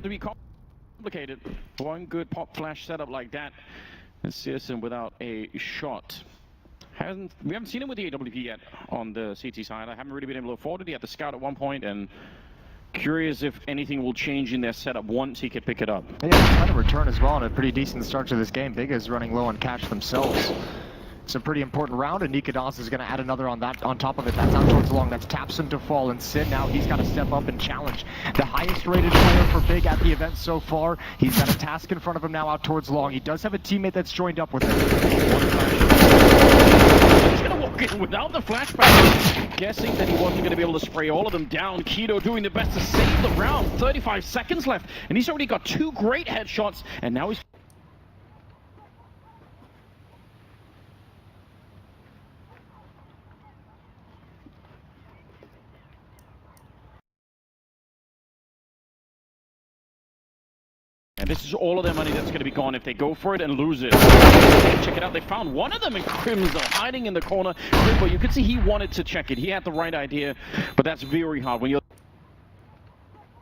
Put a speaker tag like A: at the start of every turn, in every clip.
A: to be complicated. One good pop flash setup like that, and CSM without a shot. We haven't seen him with the AWP yet on the CT side. I haven't really been able to afford it. He had the scout at one point, and curious if anything will change in their setup once he can pick it up.
B: Yeah, trying to return as well, and a pretty decent start to this game. Big is running low on cash themselves. It's a pretty important round, and Nikadas is going to add another on that. On top of it, that's out towards long. That's taps him to fall, and Sin now he's got to step up and challenge the highest rated player for Big at the event so far. He's got a task in front of him now out towards long. He does have a teammate that's joined up with him.
A: He's going to walk in without the flashback. Guessing that he wasn't going to be able to spray all of them down. Keto doing the best to save the round. 35 seconds left, and he's already got 2 great headshots, and now he's... And this is all of their money that's going to be gone if they go for it and lose it. Check it out, they found one of them in Crimson hiding in the corner. But you could see he wanted to check it. He had the right idea, but that's very hard when you're...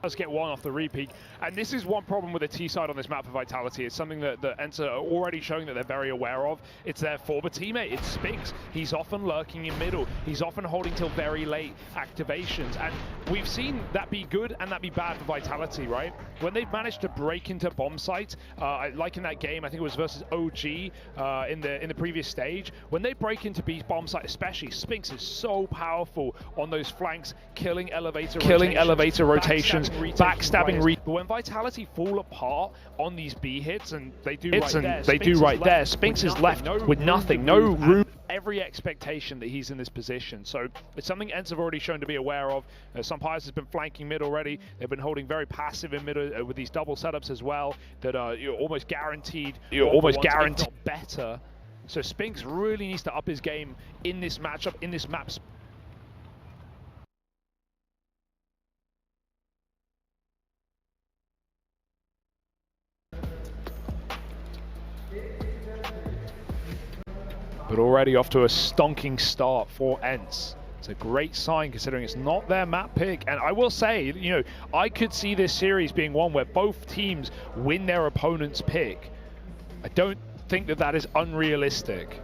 C: Does get one off the repeat, and this is one problem with the T side on this map for Vitality. It's something that ENCE are already showing that they're very aware of. It's their former teammate, it's Spinks. He's often lurking in middle. He's often holding till very late activations, and we've seen that be good and that be bad for Vitality, right? When they've managed to break into bomb sites, like in that game, I think it was versus OG in the previous stage, when they break into bomb site, especially Spinks is so powerful on those flanks, killing elevator rotations. Backstabbing, but when Vitality fall apart on these B hits, and they do right there, Spinks is left with nothing, no room, every expectation that he's in this position. So it's something ENCE have already shown to be aware of. Sampires has been flanking mid already. They've been holding very passive in mid with these double setups as well. That you're almost guaranteed better. So Spinks really needs to up his game in this matchup, in this map. But already off to a stonking start for ENCE. It's a great sign considering it's not their map pick. And I will say, you know, I could see this series being one where both teams win their opponent's pick. I don't think that that is unrealistic.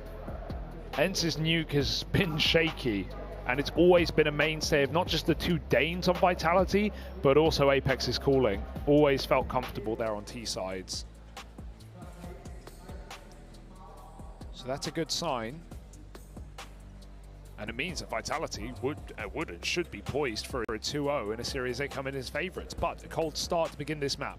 C: ENCE's nuke has been shaky, and it's always been a mainstay of not just the 2 Danes on Vitality, but also Apex's calling. Always felt comfortable there on T sides. So that's a good sign, and it means that Vitality would and should be poised for a 2-0 in a series they come in as favourites, but a cold start to begin this map.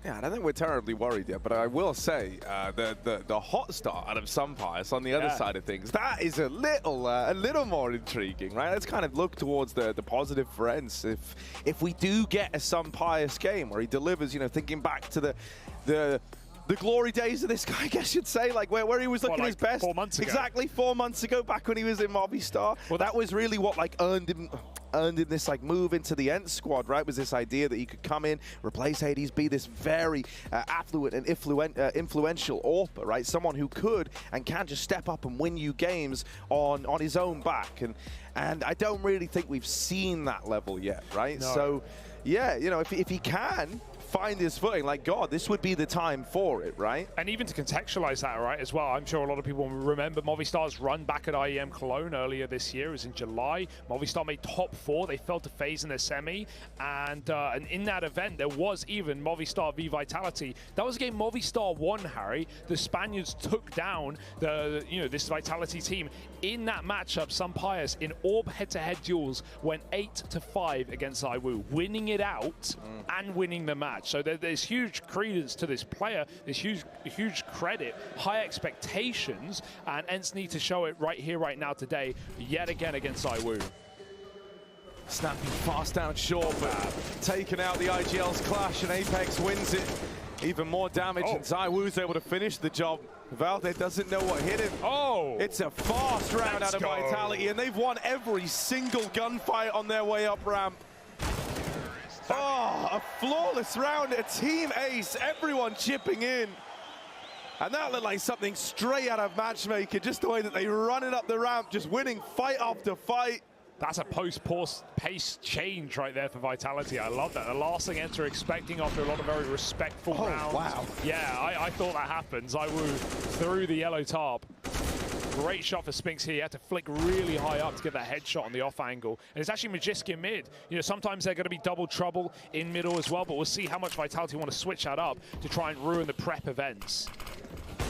D: Yeah, I don't think we're terribly worried yet, but I will say the hot start out of Sampires on the other side of things, that is a little more intriguing, right? Let's kind of look towards the positive for ENCE. If we do get a Sampires game where he delivers, you know, thinking back to the glory days of this guy, I guess you'd say, like where he was looking his best.
C: 4 months ago.
D: Exactly, 4 months ago, back when he was in Movistar. Well, that was really what like earned him this like move into the ENCE squad, right? Was this idea that he could come in, replace Hades, be this very affluent and influential AWPer, right? Someone who could and can just step up and win you games on his own back, and I don't really think we've seen that level yet, right?
C: No.
D: So yeah, you know, if he can find his footing, like, God, this would be the time for it, right?
C: And even to contextualize that, right, as well, I'm sure a lot of people will remember Movistar's run back at IEM Cologne earlier this year. It was in July. Movistar made top 4. They fell to FaZe in their semi, and in that event, there was even Movistar v Vitality. That was a game Movistar won, Harry. The Spaniards took down this Vitality team. In that matchup, Sampires in AWP head-to-head duels went 8-5 against IWU, winning it out and winning the match. So there's huge credence to this player, there's huge credit, high expectations, and ENCE need to show it right here, right now, today, yet again against IWU.
D: Snapping fast down short, but taking out the IGL's clash, and Apex wins it. Even more damage, and ZywOo's able to finish the job. Valde doesn't know what hit him.
C: Oh!
D: It's a fast round out of Vitality, and they've won every single gunfight on their way up ramp. Oh, a flawless round, a team ace, everyone chipping in. And that looked like something straight out of Matchmaker, just the way that they run it up the ramp, just winning fight after fight.
C: That's a post-pace change right there for Vitality. I love that. The last thing ENCE are expecting after a lot of very respectful rounds.
D: Wow.
C: Yeah, I thought that happened. ZywOo through the yellow tarp. Great shot for Spinks here. He had to flick really high up to get that headshot on the off angle. And it's actually Magiska mid. You know, sometimes they're going to be double trouble in middle as well, but we'll see how much Vitality want to switch that up to try and ruin the prep events.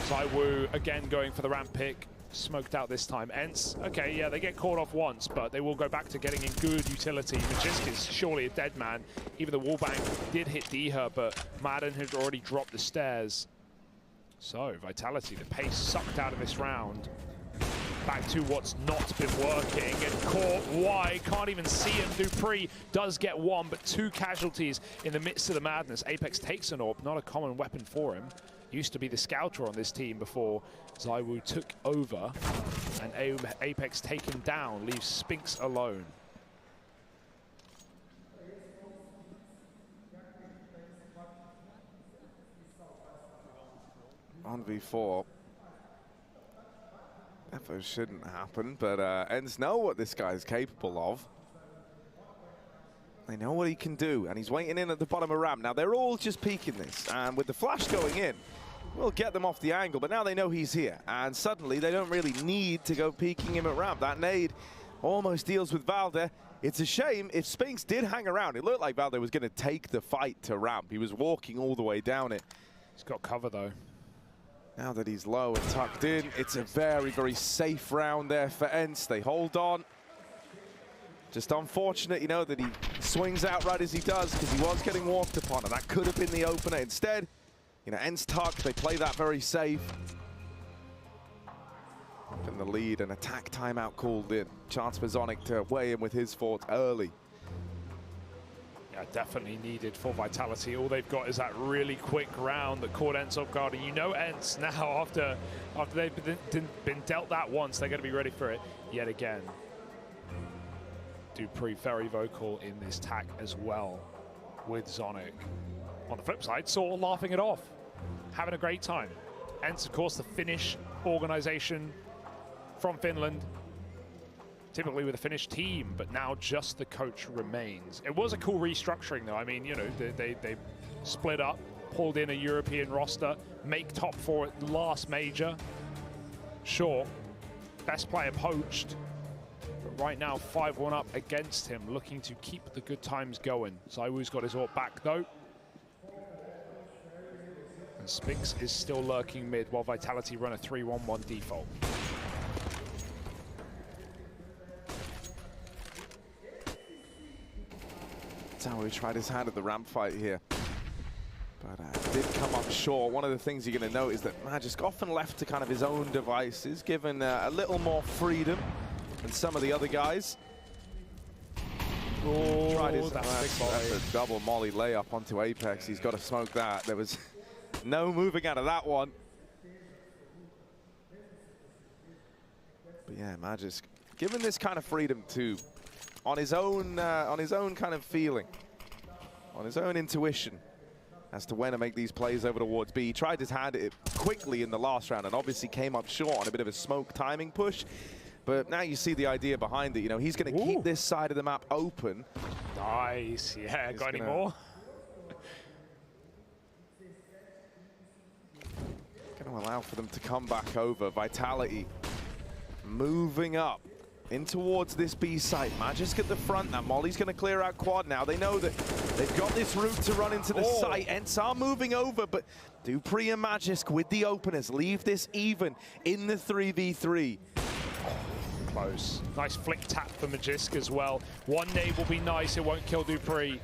C: ZywOo again going for the ramp pick. Smoked out this time. ENCE, okay, yeah, they get caught off once, but they will go back to getting in good utility. Magiska's surely a dead man. Even the wallbang did hit Deher, but Madden had already dropped the stairs. So, Vitality, the pace sucked out of this round. Back to what's not been working, and caught wide, can't even see him. Dupree does get one, but 2 casualties in the midst of the madness. Apex takes an AWP, not a common weapon for him. Used to be the scouter on this team before ZywOo took over, and Apex taken down, leaves Spinks alone.
D: On V4. That shouldn't happen, but ENCE know what this guy is capable of. They know what he can do, and he's waiting in at the bottom of ramp. Now, they're all just peeking this, and with the flash going in, we'll get them off the angle, but now they know he's here, and suddenly they don't really need to go peeking him at ramp. That nade almost deals with Valde. It's a shame. If Spinks did hang around, it looked like Valde was going to take the fight to ramp. He was walking all the way down it.
C: He's got cover, though.
D: Now that he's low and tucked in, it's a very, very safe round there for ENCE. They hold on. Just unfortunate, you know, that he swings out right as he does, because he was getting walked upon, and that could have been the opener. Instead, you know, ENCE tucked, they play that very safe. And the lead, an attack timeout called in. Chance for Zonic to weigh in with his thoughts early.
C: Yeah, definitely needed for Vitality. All they've got is that really quick round that caught ENCE off guard. And you know ENCE now, after they've been dealt that once, they're going to be ready for it yet again. Dupree very vocal in this tack as well with Zonic. On the flip side, Saul laughing it off, having a great time. ENCE, of course, the Finnish organization from Finland, typically with a Finnish team, but now just the coach remains. It was a cool restructuring, though. I mean, you know, they split up, pulled in a European roster, make top 4 at last major. Sure, best player poached, but right now 5-1 up against him, looking to keep the good times going. ZywOo's got his AWP back, though. And Spinks is still lurking mid, while Vitality run a 3-1-1 default.
D: That's how he tried his hand at the ramp fight here. But did come up short. One of the things you're going to note is that Magisk, often left to kind of his own devices, given a little more freedom than some of the other guys.
C: Oh,
D: Tried his,
C: that's
D: a double molly layup onto Apex. He's got to smoke that. There was no moving out of that one. But yeah, Magisk, given this kind of freedom too, on his own kind of feeling, on his own intuition as to when to make these plays over towards B. He tried his hand at it quickly in the last round and obviously came up short on a bit of a smoke timing push. But now you see the idea behind it. You know, he's going to keep this side of the map open.
C: Nice, yeah,
D: He's
C: got any more?
D: Going to allow for them to come back over. Vitality moving up in towards this B site. Magisk at the front. Now Molly's going to clear out quad now. They know that they've got this route to run into the site. ENCE are moving over, but Dupree and Magisk with the openers leave this even in the 3v3.
C: Close. Nice flick tap for Magisk as well. One nade will be nice. It won't kill Dupree.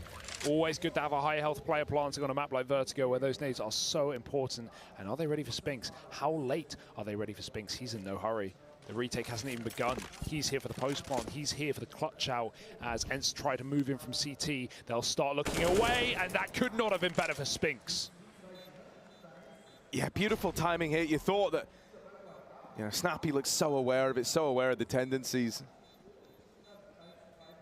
C: Always good to have a high health player planting on a map like Vertigo where those nades are so important. And are they ready for Spinks? How late are they ready for Spinks? He's in no hurry. The retake hasn't even begun. He's here for the post plant. He's here for the clutch out as ENCE try to move in from CT. They'll start looking away, and that could not have been better for Spinks.
D: Yeah, beautiful timing here. You thought that, you know, Snappy looks so aware of it, so aware of the tendencies.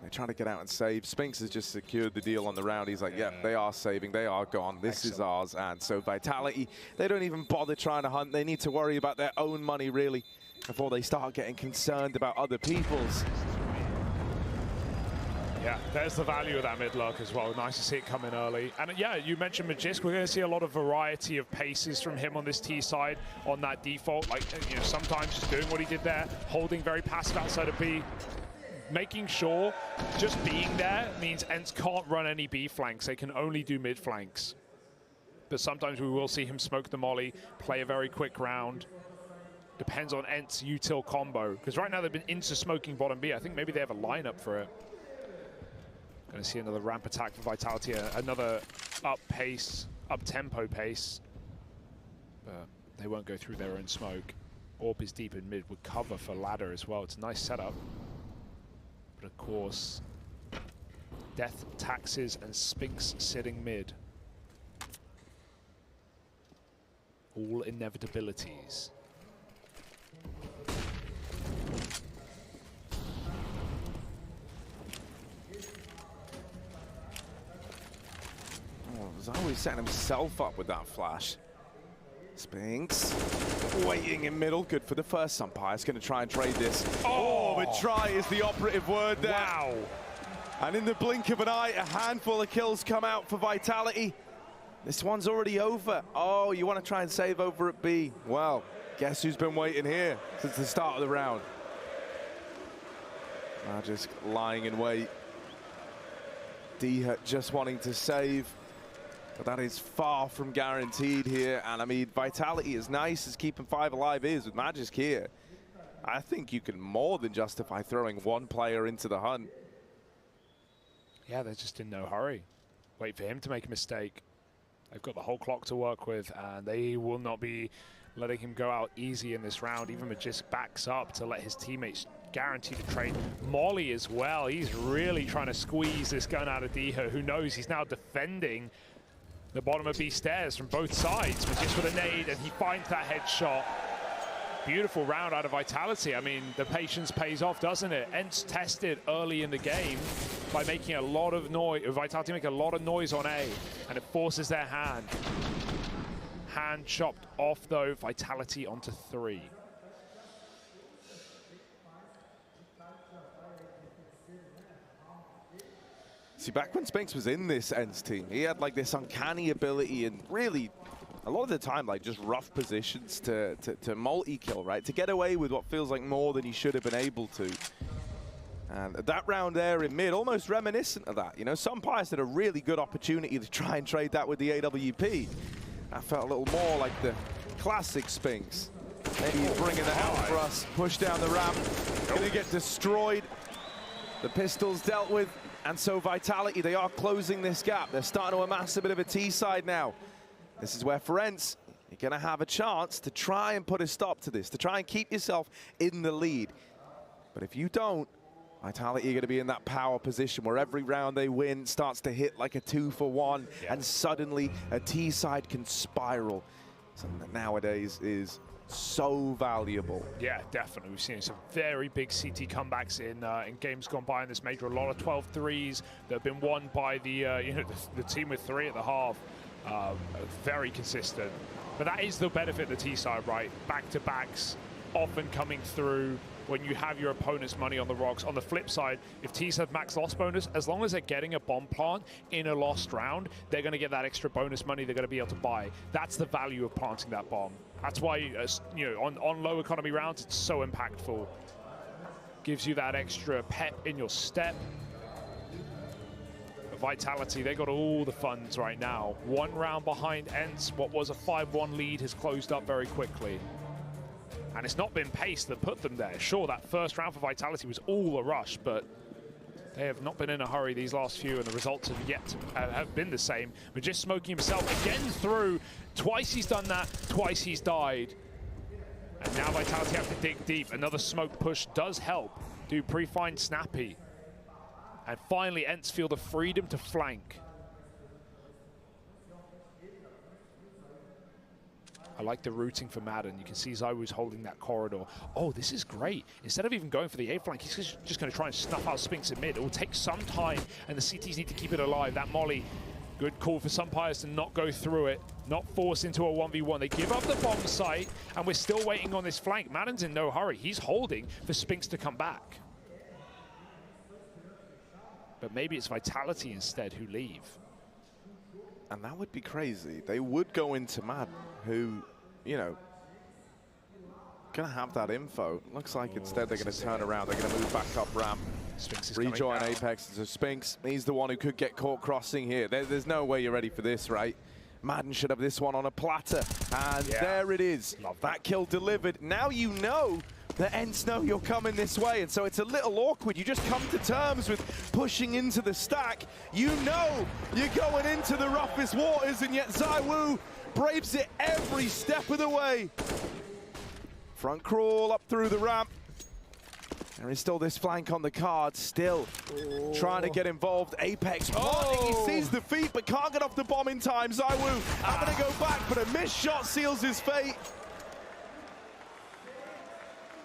D: They're trying to get out and save. Spinks has just secured the deal on the round. He's like, yep, they are saving. They are gone. This is ours. And so Vitality, they don't even bother trying to hunt. They need to worry about their own money, really, before they start getting concerned about other people's.
C: Yeah, there's the value of that mid lurk as well. Nice to see it come in early. And yeah, you mentioned Magisk. We're going to see a lot of variety of paces from him on this T side on that default. Like, you know, sometimes just doing what he did there, holding very passive outside of B, making sure just being there means ENCE can't run any B flanks. They can only do mid flanks. But sometimes we will see him smoke the molly, play a very quick round. Depends on ENCE util combo. Because right now they've been into smoking bottom B. I think maybe they have a lineup for it. Going to see another ramp attack for Vitality, another up pace, up tempo pace. But they won't go through their own smoke. Orb is deep in mid with cover for ladder as well. It's a nice setup. But of course, Death, Taxes, and Spinks sitting mid. All inevitabilities.
D: He's always setting himself up with that flash. Spinks waiting in middle. Good for the first umpire. He's going to try and trade this. Oh, but try is the operative word there.
C: Wow.
D: And in the blink of an eye, a handful of kills come out for Vitality. This one's already over. Oh, you want to try and save over at B. Well, guess who's been waiting here since the start of the round? Just lying in wait. D just wanting to save. But that is far from guaranteed here. And I mean, Vitality, as nice as keeping 5 alive is with Magisk here, I think you can more than justify throwing one player into the hunt.
C: Yeah, they're just in no hurry. Wait for him to make a mistake. They've got the whole clock to work with, and they will not be letting him go out easy in this round. Even Magisk backs up to let his teammates guarantee the trade. Molly as well. He's really trying to squeeze this gun out of Diho, who knows he's now defending the bottom of B stairs from both sides, but just with a nade, and he finds that headshot. Beautiful round out of Vitality. I mean, the patience pays off, doesn't it? ENCE tested early in the game by making a lot of noise. Vitality make a lot of noise on A, and it forces their hand. Hand chopped off, though. Vitality onto 3.
D: See, back when Spinks was in this ENCE team, he had like this uncanny ability and really, a lot of the time, like just rough positions to multi-kill, right? To get away with what feels like more than he should have been able to. And that round there in mid, almost reminiscent of that. You know, some players had a really good opportunity to try and trade that with the AWP. That felt a little more like the classic Spinks. Maybe he's bringing the help for us. Push down the ramp. Gonna get destroyed. The pistol's dealt with. And so Vitality, they are closing this gap. They're starting to amass a bit of a T side now. This is where for ENCE, you're going to have a chance to try and put a stop to this, to try and keep yourself in the lead. But if you don't, Vitality are going to be in that power position where every round they win starts to hit like a 2-for-1, and suddenly a T side can spiral. Something that nowadays is so valuable.
C: Yeah, definitely. We've seen some very big CT comebacks in games gone by in this major. A lot of 12-3s that have been won by the you know, the team with 3 at the half. Very consistent. But that is the benefit of the T side, right? Back-to-backs often coming through when you have your opponent's money on the rocks. On the flip side, if T's have max loss bonus, as long as they're getting a bomb plant in a lost round, they're going to get that extra bonus money they're going to be able to buy. That's the value of planting that bomb. That's why, you know, on low economy rounds, it's so impactful. Gives you that extra pep in your step. Vitality, they got all the funds right now. 1 round behind ENCE. What was a 5-1 lead has closed up very quickly. And it's not been pace that put them there. Sure, that first round for Vitality was all a rush, but they have not been in a hurry these last few, and the results have yet to have been the same. But just smoking himself again through. Twice he's done that, twice he's died. And now Vitality have to dig deep. Another smoke push does help. Do pre-find Snappy. And finally, ENCE feel the freedom to flank. I like the routing for Madden. You can see ZywOo's holding that corridor. Oh, this is great. Instead of even going for the A flank, he's just going to try and snuff out Spinks in mid. It will take some time, and the CTs need to keep it alive. That molly, good call for Sumpires to not go through it, not force into a 1v1. They give up the bomb site, and we're still waiting on this flank. Madden's in no hurry. He's holding for Spinks to come back. But maybe it's Vitality instead who leave.
D: And that would be crazy. They would go into Madden, who, you know, gonna have that info. Looks like instead they're gonna turn around. They're gonna move back up ramp.
C: Spinks is
D: Rejoin
C: coming down.
D: Apex. So Spinks, he's the one who could get caught crossing here. There's no way you're ready for this, right? Madden should have this one on a platter. And there it is.
C: Love
D: that kill delivered. Now you know the ENCE know you're coming this way, and so it's a little awkward. You just come to terms with pushing into the stack. You know you're going into the roughest waters, and yet ZywOo braves it every step of the way. Front crawl up through the ramp. There is still this flank on the card, still trying to get involved. Apex running, he sees the feet, but can't get off the bomb in time. ZywOo having to go back, but a missed shot seals his fate.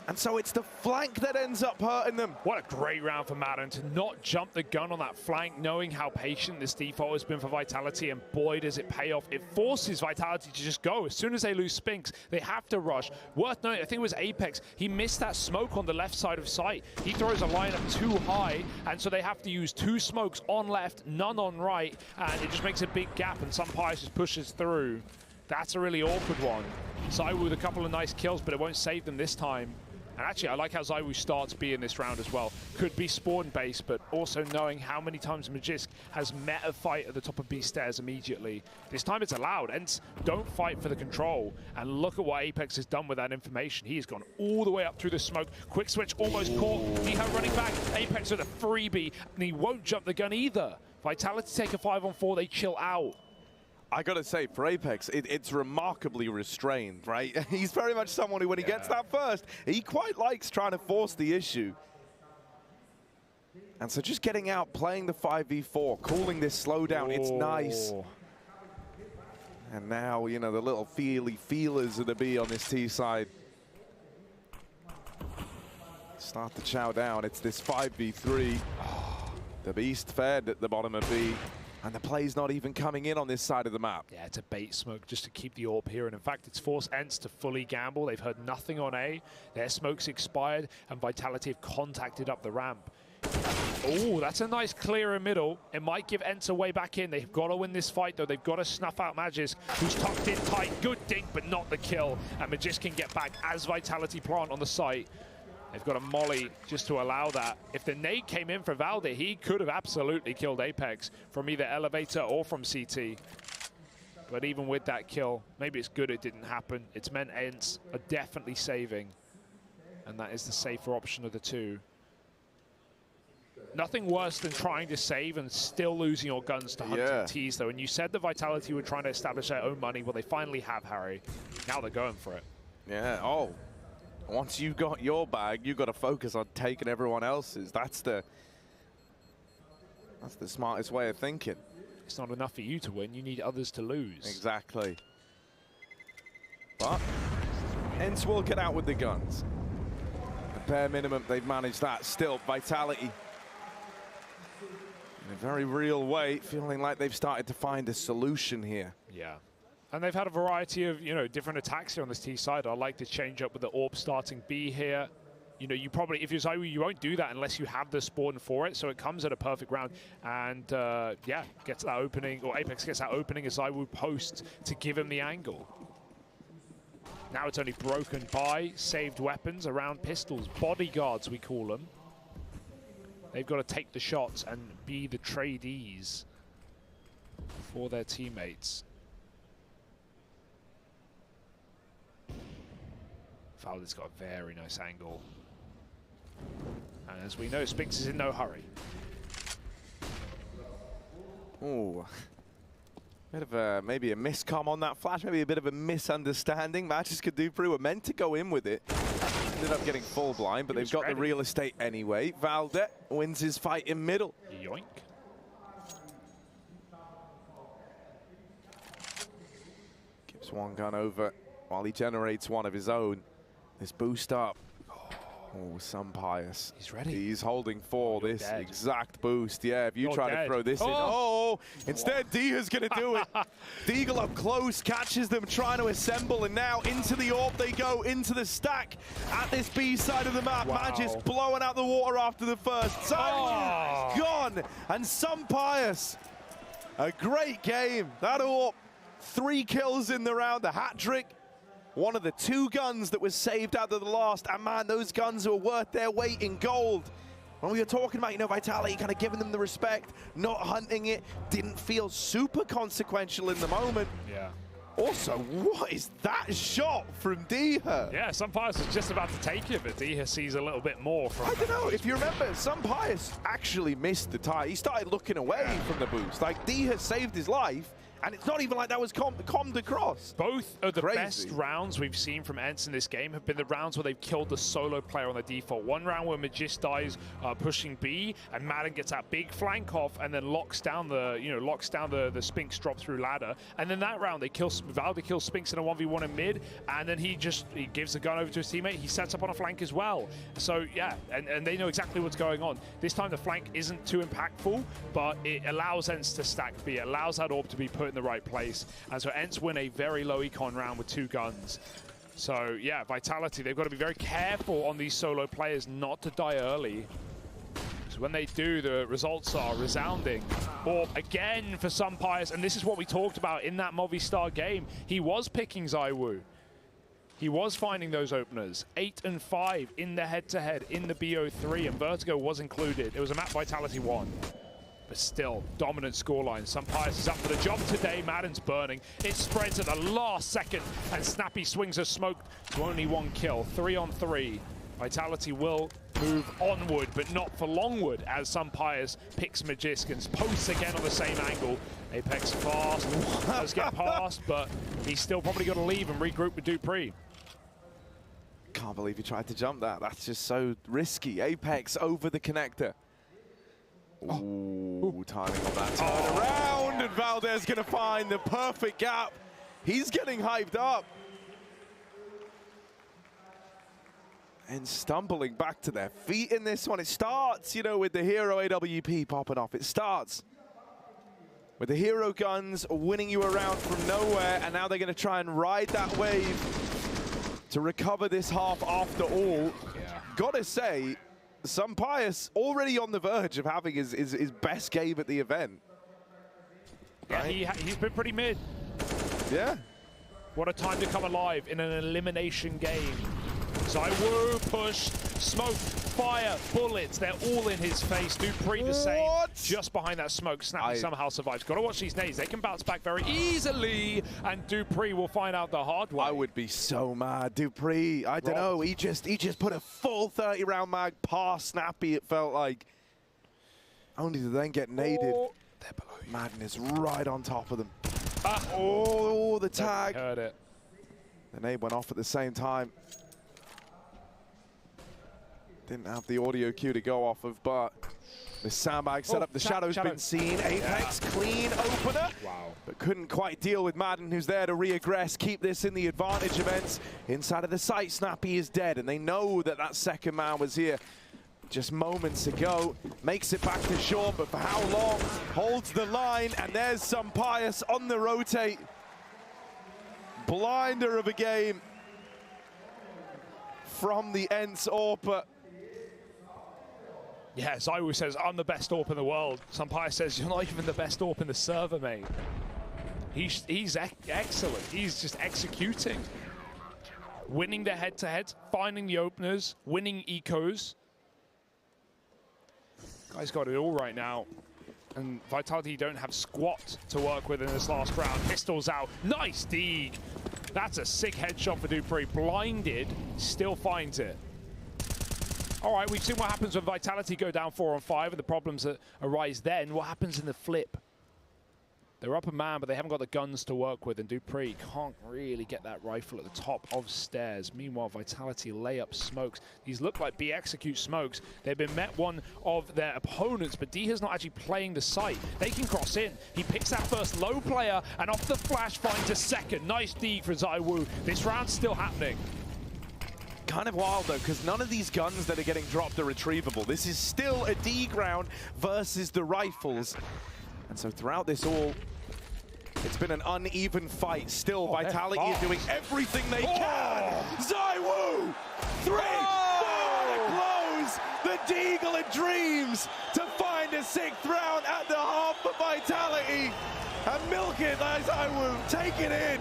D: And so it's the flank that ends up hurting them.
C: What a great round for Madden to not jump the gun on that flank, knowing how patient this default has been for Vitality, and boy, does it pay off. It forces Vitality to just go. As soon as they lose Spinks, they have to rush. Worth noting, I think it was Apex, he missed that smoke on the left side of sight. He throws a lineup too high, and so they have to use 2 smokes on left, none on right, and it just makes a big gap, and Sumpires just pushes through. That's a really awkward one. ZywOo with a couple of nice kills, but it won't save them this time. And actually, I like how ZywOo starts B in this round as well. Could be spawn-based, but also knowing how many times Magisk has met a fight at the top of B stairs immediately. This time it's allowed. ENCE don't fight for the control. And look at what Apex has done with that information. He has gone all the way up through the smoke. Quick switch almost caught. Niha running back. Apex with a freebie, and he won't jump the gun either. Vitality take a 5-on-4. They chill out.
D: I gotta say, for Apex, it's remarkably restrained, right? He's very much someone who, when he gets that first, he quite likes trying to force the issue. And so just getting out, playing the 5v4, calling this slowdown, it's nice. And now, you know, the little feelers of the B on this T side start to chow down. It's this 5v3. The Beast fed at the bottom of B. And the play's not even coming in on this side of the map.
C: Yeah, it's a bait smoke just to keep the AWP here. And in fact, it's forced ENCE to fully gamble. They've heard nothing on A. Their smoke's expired, and Vitality have contacted up the ramp. Oh, that's a nice clear in middle. It might give ENCE a way back in. They've got to win this fight, though. They've got to snuff out Magisk, who's tucked in tight. Good dink, but not the kill. And Magisk can get back as Vitality plant on the site. They've got a molly just to allow that. If the nade came in for Valde, he could have absolutely killed Apex from either elevator or from CT. But even with that kill, maybe it's good it didn't happen. It's meant ENCE are definitely saving. And that is the safer option of the two. Nothing worse than trying to save and still losing your guns to hunting T's, though. And you said the Vitality were trying to establish their own money. Well, they finally have, Harry. Now they're going for it.
D: Yeah, once you've got your bag, you've got to focus on taking everyone else's. That's the smartest way of thinking.
C: It's not enough for you to win. You need others to lose.
D: Exactly. But ENCE will get out with the guns. At bare minimum, they've managed that. Still, Vitality, in a very real way, feeling like they've started to find a solution here.
C: Yeah. And they've had a variety of, you know, different attacks here on this T side. I like to change up with the AWP starting B here. You know, you probably, if you're ZywOo, you won't do that unless you have the spawn for it. So it comes at a perfect round. And, yeah, gets that opening, or Apex gets that opening as ZywOo posts to give him the angle. Now it's only broken by saved weapons around pistols. Bodyguards, we call them. They've got to take the shots and be the tradies for their teammates. Fowler's got a very nice angle. And as we know, Spinks is in no hurry.
D: Ooh. Bit of a, maybe a miscom on that flash, maybe a bit of a misunderstanding. Magisk could do through, were meant to go in with it. Ended up getting full blind, but they've got the real estate anyway. Valde wins his fight in middle.
C: Yoink.
D: Gives one gun over while he generates one of his own. This boost up. Oh, some pious.
C: He's ready.
D: He's holding for this
C: dead.
D: exact boost. Yeah, if you
C: You're
D: try
C: dead.
D: to throw this in. Oh, instead Diha's going to do it. Deagle up close, catches them, trying to assemble, and now into the AWP they go, into the stack at this B side of the map.
C: Wow.
D: Magis blowing out the water after the first. Time gone, and some pious. A great game. That AWP, 3 kills in the round, a hat trick. One of the 2 guns that was saved out of the last, and man, those guns were worth their weight in gold. When we were talking about, you know, Vitality kind of giving them the respect, not hunting it, didn't feel super consequential in the moment.
C: Yeah.
D: Also, what is that shot from Diha?
C: Yeah, some Pius was just about to take it, but Diha sees a little bit more from...
D: I don't know, if you remember, some Pius actually missed the tie. He started looking away from the boost. Like, Diha saved his life, and it's not even like that was commed across.
C: Both of the
D: Crazy.
C: best rounds we've seen from ENCE in this game have been the rounds where they've killed the solo player on the default. One round where Magis dies pushing B, and Madden gets that big flank off and then locks down the the Spinks drop through ladder. And then that round they kill Valde kills Spinks in a 1v1 in mid, and then he gives the gun over to his teammate. He sets up on a flank as well. So yeah, and they know exactly what's going on. This time the flank isn't too impactful, but it allows ENCE to stack B. It allows that AWP to be put in the right place. And so ENCE win a very low econ round with 2 guns. So yeah, Vitality, they've got to be very careful on these solo players not to die early. So when they do, the results are resounding. Or again for some Pius, and this is what we talked about in that Movistar game. He was picking ZywOo. He was finding those openers. 8 and 5 in the head-to-head in the BO3, and Vertigo was included. It was a map Vitality won. But still, dominant scoreline. Some Pius is up for the job today. Madden's burning. It spreads at the last second, and Snappy swings a smoke to only 1 kill. 3 on 3. Vitality will move onward, but not for longward, as some Pius picks Magiskins. Posts again on the same angle. Apex fast, does get past, but he's still probably got to leave and regroup with Dupree.
D: Can't believe he tried to jump that. That's just so risky. Apex over the connector. Ooh, timing on that turn around, and Valdez gonna find the perfect gap. He's getting hyped up. And stumbling back to their feet in this one. It starts, you know, with the hero AWP popping off. It starts with the hero guns winning you around from nowhere, and now they're gonna try and ride that wave to recover this half after all. Yeah. Gotta say, some Pius already on the verge of having his best game at the event. Right?
C: Yeah, he's been pretty mid.
D: Yeah.
C: What a time to come alive in an elimination game. ZywOo, push, smoke, fire, bullets, they're all in his face. Dupree the same, just behind that smoke. Snappy somehow survives. Gotta watch these nades, they can bounce back very easily, and Dupree will find out the hard way.
D: I would be so mad. Dupree, I don't know, he just put a full 30 round mag past Snappy, it felt like. Only to then get naded.
C: They're below you.
D: Madden is right on top of them. Oh, the tag.
C: Heard it.
D: The nade went off at the same time. Didn't have the audio cue to go off of, but the sandbag set up, the shadow's been seen. Apex, clean opener.
C: Wow.
D: But couldn't quite deal with Madden, who's there to reaggress, keep this in the advantage events. Inside of the site, Snappy is dead, and they know that that second man was here just moments ago. Makes it back to short, but for how long? Holds the line, and there's some Pius on the rotate. Blinder of a game from the ENCE AWP.
C: Yeah, ZywOo says, I'm the best AWP in the world. Some Pius says, you're not even the best AWP in the server, mate. He's excellent. He's just executing. Winning the head-to-head, finding the openers, winning ecos. Guy's got it all right now. And Vitality don't have squat to work with in this last round. Pistols out. Nice Deeg. That's a sick headshot for Dupree. Blinded, still finds it. All right, we've seen what happens when Vitality go down 4 on 5 and the problems that arise then. What happens in the flip? They're up a man, but they haven't got the guns to work with, and Dupree can't really get that rifle at the top of stairs. Meanwhile, Vitality lay up smokes. These look like B execute smokes. They've been met one of their opponents, but D is not actually playing the site. They can cross in. He picks that first low player, and off the flash finds a second. Nice D for ZywOo. This round's still happening.
D: Kind of wild though, because none of these guns that are getting dropped are retrievable. This is still a D ground versus the rifles. And so throughout this all, it's been an uneven fight. Still, Vitality is doing everything they can. ZywOo! 3! To close the Deagle of Dreams to find a 6th round at the half for Vitality. And milk it, ZywOo. Take it in.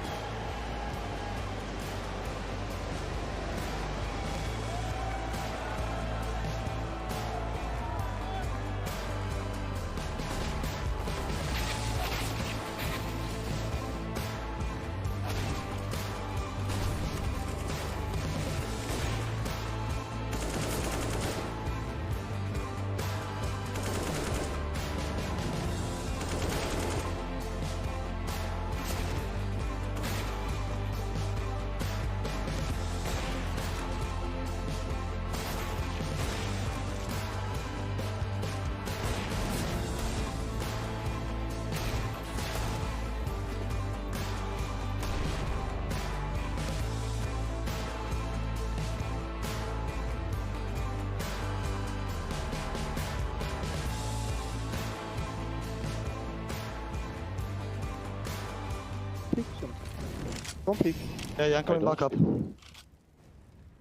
E: Don't peek.
F: Yeah, I'm coming back up.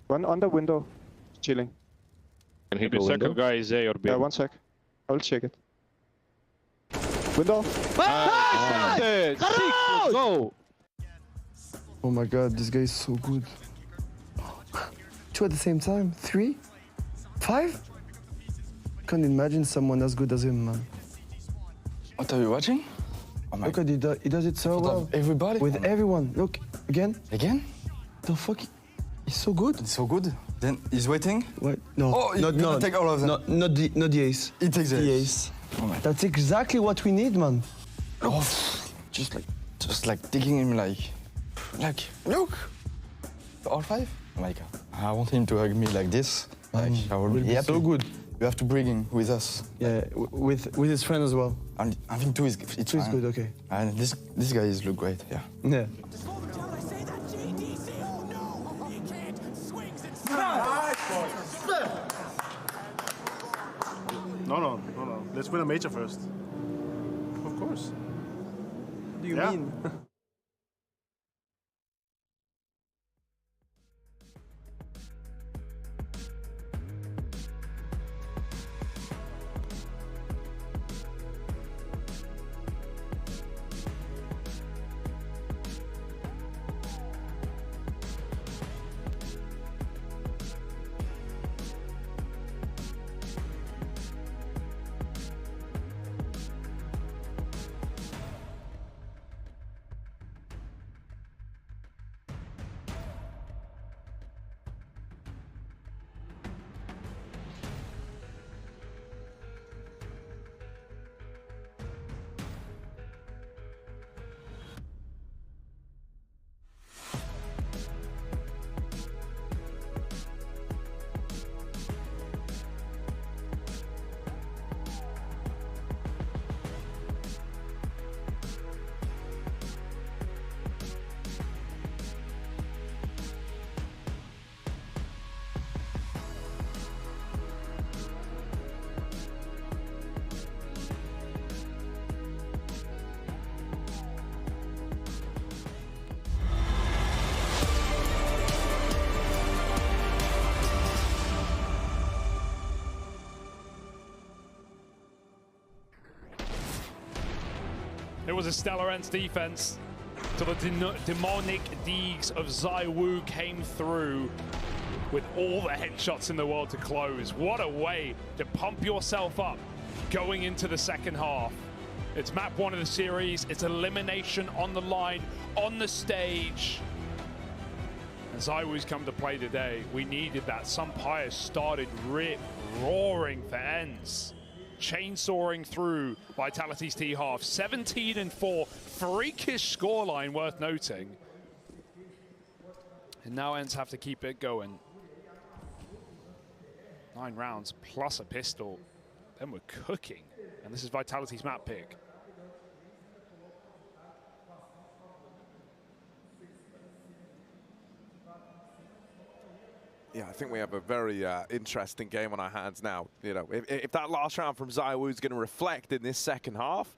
E: One under window, chilling.
G: Can he be second guy is A or B?
E: Yeah, 1 sec. I will check it. Window.
G: Go!
F: Oh my god, this guy is so good. 2 at the same time? 3? 5? Can't imagine someone as good as him, man.
H: What are you watching? Oh my
F: Look at it, he does it so well.
H: Everybody?
F: With everyone. Look, again.
H: Again?
F: The fuck? He's so good.
H: It's so good. Then he's waiting.
F: What? No,
H: Oh, he's gonna take all of them.
F: Not the ace.
H: He takes
F: the ace.
H: Oh my.
F: That's exactly what we need, man.
H: Oh, just like taking him like, look. All 5? Oh my god. I want him to hug me like this. Like, I will be happy.
F: So good.
H: You have to bring him with us.
F: Yeah, with his friend as well.
H: And I think two is it's
F: Two is
H: fine.
F: good, okay.
H: And this guy is look great. Yeah.
F: Yeah.
I: No. Let's win a major first. Of course.
F: What do you mean?
C: It was a stellar ENCE defense till the demonic deeds of ZywOo came through with all the headshots in the world to close. What a way to pump yourself up going into the second half. It's map 1 of the series. It's elimination on the line, on the stage. And ZywOo's come to play today. We needed that. Sumpire started roaring for ENCE. chainsawing through Vitality's T half. 17-4, freakish scoreline worth noting. And now ENCE have to keep it going. 9 rounds plus a pistol. Then we're cooking. And this is Vitality's map pick.
D: Yeah, I think we have a very interesting game on our hands now. You know, if that last round from ZywOo is going to reflect in this second half,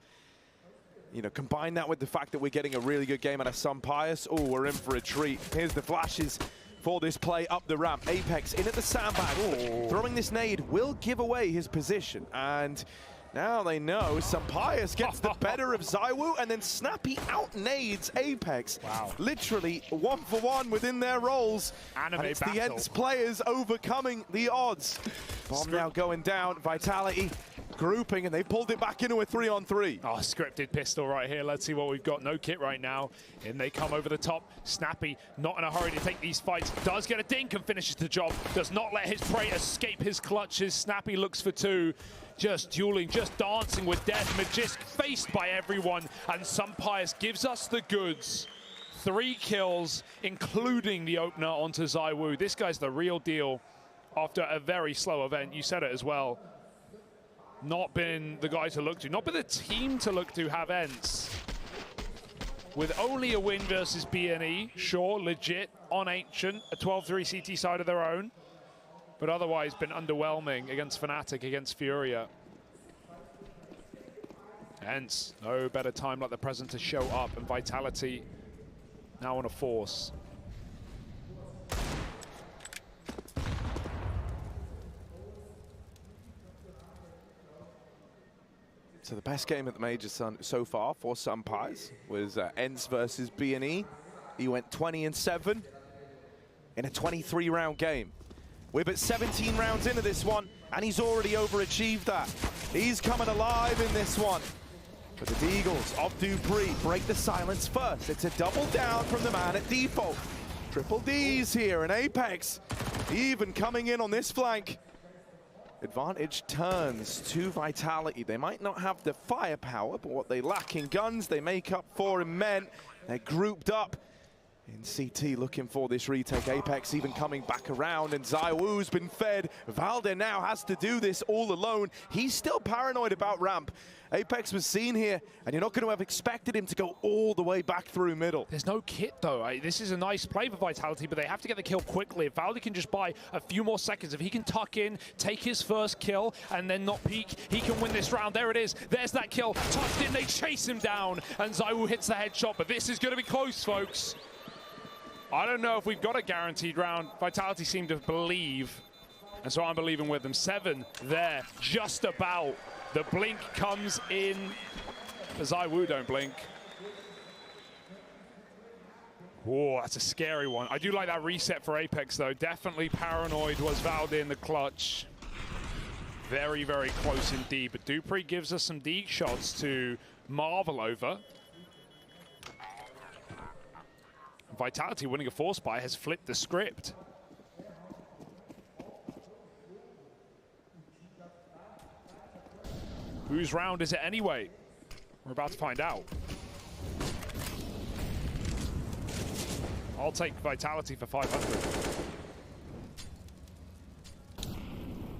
D: you know, combine that with the fact that we're getting a really good game out of Sunpius, oh, we're in for a treat. Here's the flashes for this play up the ramp. Apex in at the sandbag. Throwing this nade will give away his position. And now they know Sunpius gets the better of ZywOo, and then Snappy out-nades Apex.
C: Wow.
D: Literally 1-for-1 within their roles.
C: Anime
D: and it's
C: battle.
D: the ENCE players overcoming the odds. Bomb now going down. Vitality grouping, and they pulled it back into a 3-on-3.
C: Oh, scripted pistol right here. Let's see what we've got. No kit right now. In they come over the top. Snappy, not in a hurry to take these fights. Does get a dink and finishes the job. Does not let his prey escape his clutches. Snappy looks for 2. Just dueling, just dancing with death. Magisk faced by everyone. And Sunpius gives us the goods. 3 kills, including the opener onto ZywOo. This guy's the real deal after a very slow event. You said it as well. Not been the guy to look to, not been the team to look to have ENCE. With only a win versus BNE, sure, legit, on Ancient, a 12-3 CT side of their own, but otherwise been underwhelming against Fnatic, against Furia. ENCE, no better time like the present to show up, and Vitality now on a force.
D: So the best game at the Major so far for Sunpius was ENCE versus BNE. He went 20-7 in a 23-round game. We're but 17 rounds into this one, and he's already overachieved that. He's coming alive in this one. But the Deagles of Dupree break the silence first. It's a double down from the man at default. Triple D's here, and Apex even coming in on this flank. Advantage turns to Vitality. They might not have the firepower, but what they lack in guns, they make up for in men. They're grouped up in CT looking for this retake. Apex even coming back around, and ZywOo's been fed. Valde now has to do this all alone. He's still paranoid about ramp. Apex was seen here, and you're not going to have expected him to go all the way back through middle.
C: There's no kit, though. This is a nice play for Vitality, but they have to get the kill quickly. If Valde can just buy a few more seconds, if he can tuck in, take his first kill, and then not peek, he can win this round. There it is. There's that kill. Tucked in, they chase him down, and ZywOo hits the headshot, but this is going to be close, folks. I don't know if we've got a guaranteed round. Vitality seem to believe, and so I'm believing with them. 7 there, just about. The blink comes in. The ZywOo don't blink. Whoa, that's a scary one. I do like that reset for Apex, though. Definitely paranoid was Valde in the clutch. Very, very close indeed. But Dupree gives us some D shots to marvel over. Vitality winning a force buy has flipped the script. Whose round is it anyway? We're about to find out. I'll take Vitality for 500.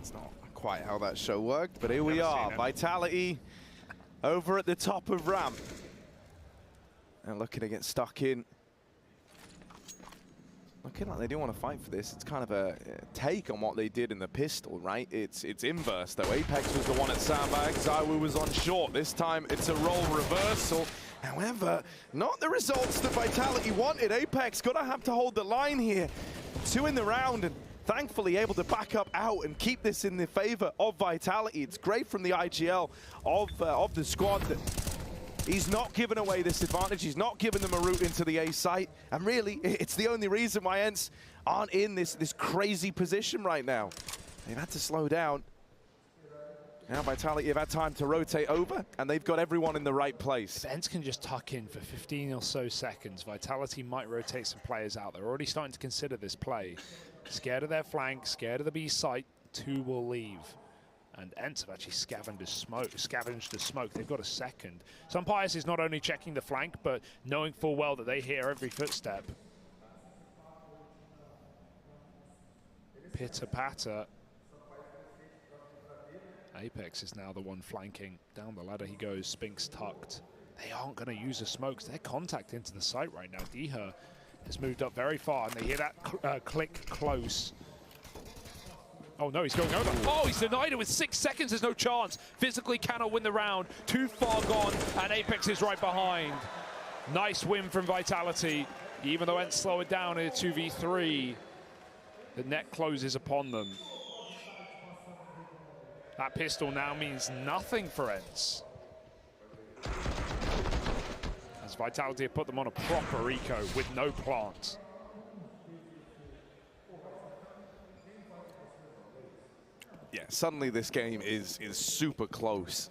D: It's not quite how that show worked, but here we are. Vitality over at the top of ramp. And looking to get stuck in. Looking like they do want to fight for this. It's kind of a take on what they did in the pistol, right? It's inverse, though. Apex was the one at sandbag. ZywOo was on short. This time, it's a role reversal. However, not the results that Vitality wanted. Apex gonna have to hold the line here. 2 in the round, and thankfully able to back up out and keep this in the favor of Vitality. It's great from the IGL of the squad that he's not giving away this advantage. He's not giving them a route into the A site. And really, it's the only reason why ENCE aren't in this crazy position right now. They've had to slow down. Now Vitality have had time to rotate over, and they've got everyone in the right place.
C: If ENCE can just tuck in for 15 or so seconds, Vitality might rotate some players out. They're already starting to consider this play. Scared of their flank, scared of the B site, 2 will leave. And ENCE have actually scavenged the smoke. They've got a second. Sunpius is not only checking the flank, but knowing full well that they hear every footstep. Pitter-patter. Apex is now the one flanking. Down the ladder he goes, Spinks tucked. They aren't going to use the smokes. They're contact into the site right now. Diha has moved up very far, and they hear that click close. Oh no, he's going over. Oh, he's denied it with 6 seconds. There's no chance. Physically cannot win the round. Too far gone, and Apex is right behind. Nice win from Vitality. Even though ENCE slow it down in a 2v3, the net closes upon them. That pistol now means nothing for ENCE, as Vitality have put them on a proper eco with no plant.
D: Yeah, suddenly this game is super close.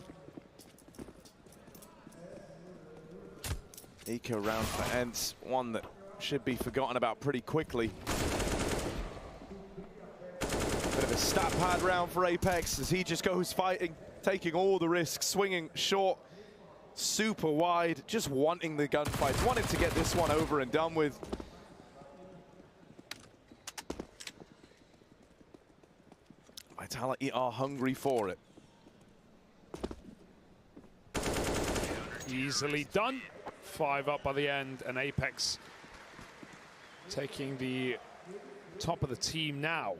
D: Eco round for ENCE, one that should be forgotten about pretty quickly. Bit of a stat pad round for Apex as he just goes fighting, taking all the risks, swinging short, super wide, just wanting the gunfights, wanting to get this one over and done with. Vitality are hungry for it.
C: Easily done. 5 up by the end, and Apex taking the top of the team now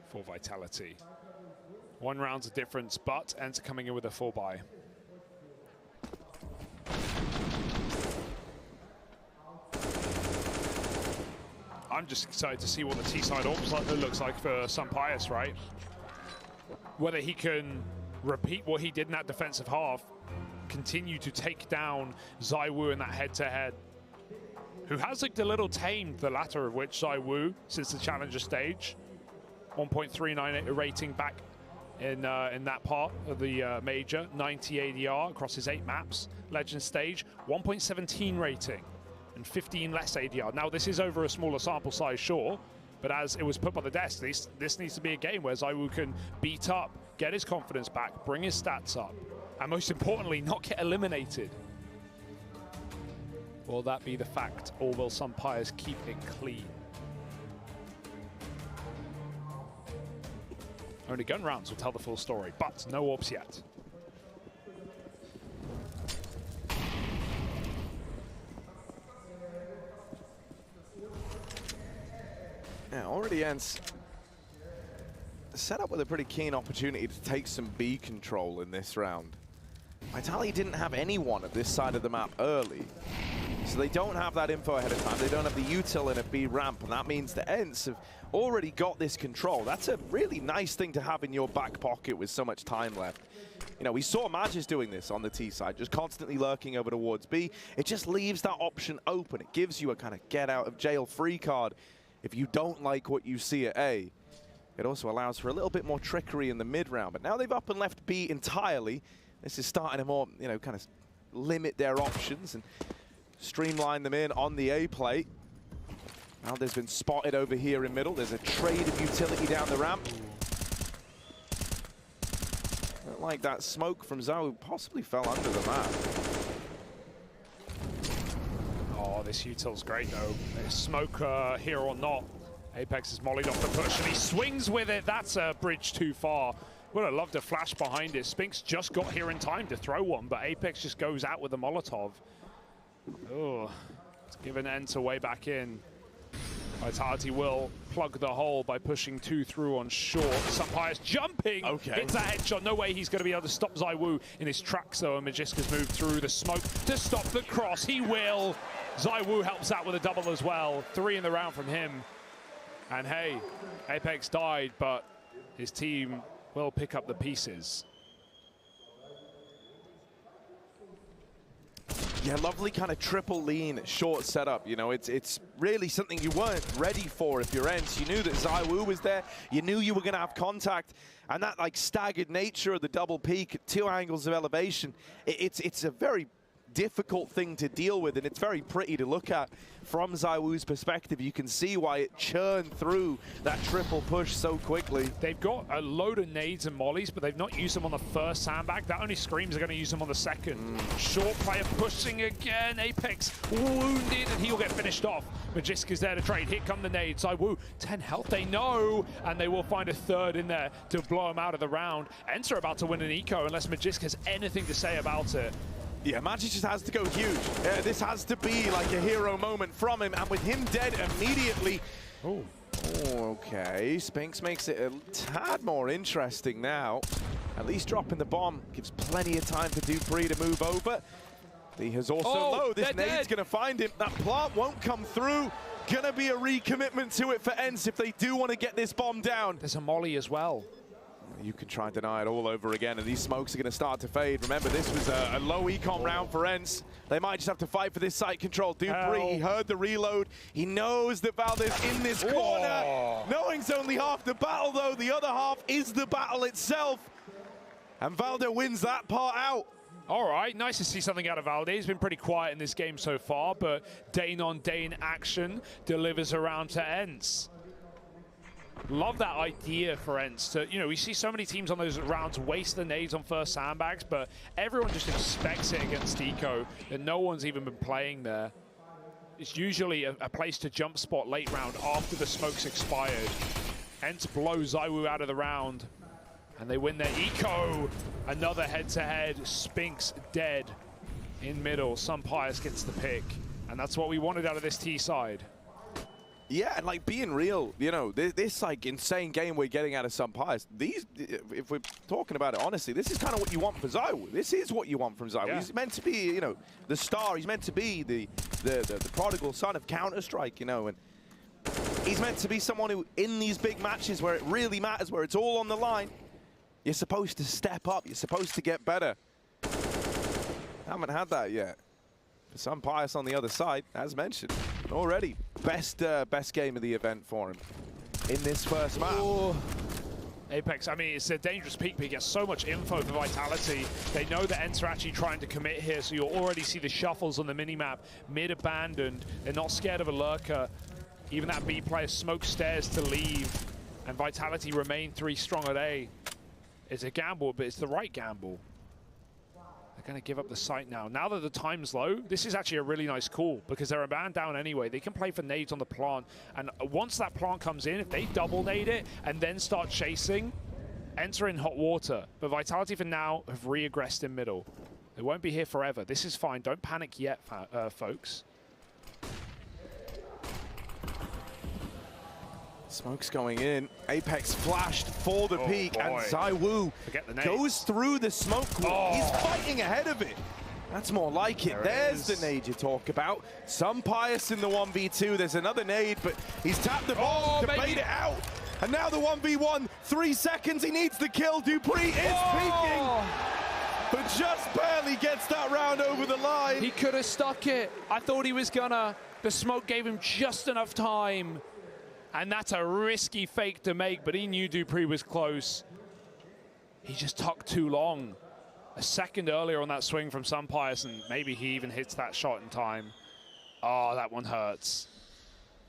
C: for Vitality. 1 round's a difference, but ENCE coming in with a 4 buy. I'm just excited to see what the T-side looks like for Sunpius, right? Whether he can repeat what he did in that defensive half, continue to take down ZywOo in that head-to-head, who has looked a little tamed, the latter of which ZywOo, since the Challenger stage. 1.39 rating back in that part of the major, 90 ADR across his 8 maps. Legend stage, 1.17 rating and 15 less ADR. Now this is over a smaller sample size, sure, but as it was put on the desk, this needs to be a game where ZywOo can beat up, get his confidence back, bring his stats up, and most importantly, not get eliminated. Will that be the fact, or will Sunpius keep it clean? Only gun rounds will tell the full story, but no orbs yet.
D: Yeah, already ENCE set up with a pretty keen opportunity to take some B control in this round. Vitality didn't have anyone at this side of the map early, so they don't have that info ahead of time. They don't have the util in a B ramp, and that means the ENCE have already got this control. That's a really nice thing to have in your back pocket with so much time left. You know, we saw Magis doing this on the T side, just constantly lurking over towards B. It just leaves that option open. It gives you a kind of get out of jail free card if you don't like what you see at A. It also allows for a little bit more trickery in the mid round, but now they've up and left B entirely. This is starting to more, you know, kind of limit their options and streamline them in on the A plate. Now there's been spotted over here in middle. There's a trade of utility down the ramp. Looked like that smoke from ZywOo possibly fell under the map.
C: Oh, this util's great though. There's smoke here or not. Apex is mollied off the push and he swings with it. That's a bridge too far. Would have loved a flash behind it. Spinks just got here in time to throw one, but Apex just goes out with the Molotov. Oh, it's given ENCE way back in. Vitality will plug the hole by pushing 2 through on short. Sunpius jumping, hits a headshot. No way he's going to be able to stop ZywOo in his tracks though, and Magiska's moved through the smoke to stop the cross. He will. ZywOo helps out with a double as well. 3 in the round from him. And hey, Apex died, but his team will pick up the pieces.
D: Yeah, lovely kind of triple lean short setup. You know, it's really something you weren't ready for if you're ENCE. You knew that ZywOo was there. You knew you were going to have contact. And that like staggered nature of the double peak, 2 angles of elevation, it's a very difficult thing to deal with, and it's very pretty to look at from ZywOo's perspective. You can see why it churned through that triple push so quickly.
C: They've got a load of nades and mollies, but they've not used them on the first sandbag. That only screams they're going to use them on the second. Short player pushing again. Apex wounded, and he'll get finished off. Magiska's there to trade. Here come the nades. ZywOo, 10 health, they know, and they will find a third in there to blow him out of the round. ENCE are about to win an eco unless Magiska has anything to say about it.
D: Yeah, Magic just has to go huge. This has to be like a hero moment from him, and with him dead immediately.
C: Oh,
D: okay. Spinks makes it a tad more interesting now. At least dropping the bomb gives plenty of time for Dupree to move over. He has also low. This nade's going to find him. That plant won't come through. Gonna be a recommitment to it for ENCE if they do want to get this bomb down.
C: There's a molly as well.
D: You can try and deny it all over again, and these smokes are going to start to fade. Remember, this was a low econ round for ENCE. They might just have to fight for this site control. Dupree, he heard the reload. He knows that Valdez in this corner. Knowing's only half the battle, though. The other half is the battle itself. And Valde wins that part out.
C: All right, nice to see something out of Valde. He's been pretty quiet in this game so far, but day on day in action delivers around to ENCE. Love that idea for ENCE to, you know, we see so many teams on those rounds waste the nades on first sandbags, but everyone just expects it against Eco, and no one's even been playing there. It's usually a place to jump spot late round after the smoke's expired. ENCE blows ZywOo out of the round, and they win their eco. Another head-to-head, Spinks dead in middle. Sunpius gets the pick, and that's what we wanted out of this T side.
D: Yeah, and like being real, you know, this like insane game we're getting out of Sunpius. These, if we're talking about it honestly, this is kind of what you want for ZywOo. This is what you want from ZywOo. Yeah. He's meant to be, you know, the star. He's meant to be the prodigal son of Counter-Strike, you know, and he's meant to be someone who, in these big matches where it really matters, where it's all on the line, you're supposed to step up. You're supposed to get better. Haven't had that yet. Sunpius on the other side, as mentioned, already best game of the event for him in this first map.
C: Ooh. Apex, I mean, it's a dangerous peak, but he gets so much info for Vitality. They know that ENCE are actually trying to commit here, so you'll already see the shuffles on the minimap. Mid abandoned, they're not scared of a lurker. Even that B player smoke stairs to leave, and Vitality remain 3 strong at A. It's a gamble, but it's the right gamble. They're going to give up the site now. Now that the time's low, this is actually a really nice call because they're a man down anyway. They can play for nades on the plant. And once that plant comes in, if they double nade it and then start chasing, enter in hot water. But Vitality for now have re-aggressed in middle. They won't be here forever. This is fine. Don't panic yet, folks.
D: Smoke's going in. Apex flashed for the peak, and ZywOo goes through the smoke wall. He's fighting ahead of it. That's more like it. There's the nade you talk about. Sunpius in the 1v2. There's another nade, but he's tapped the bomb to bait it out. And now the 1v1. 3 seconds. He needs the kill. Dupree is peeking, but just barely gets that round over the line.
C: He could have stuck it. I thought he was gonna. The smoke gave him just enough time. And that's a risky fake to make, but he knew Dupree was close. He just took too long. A second earlier on that swing from Sunpius, and maybe he even hits that shot in time. Oh, that one hurts.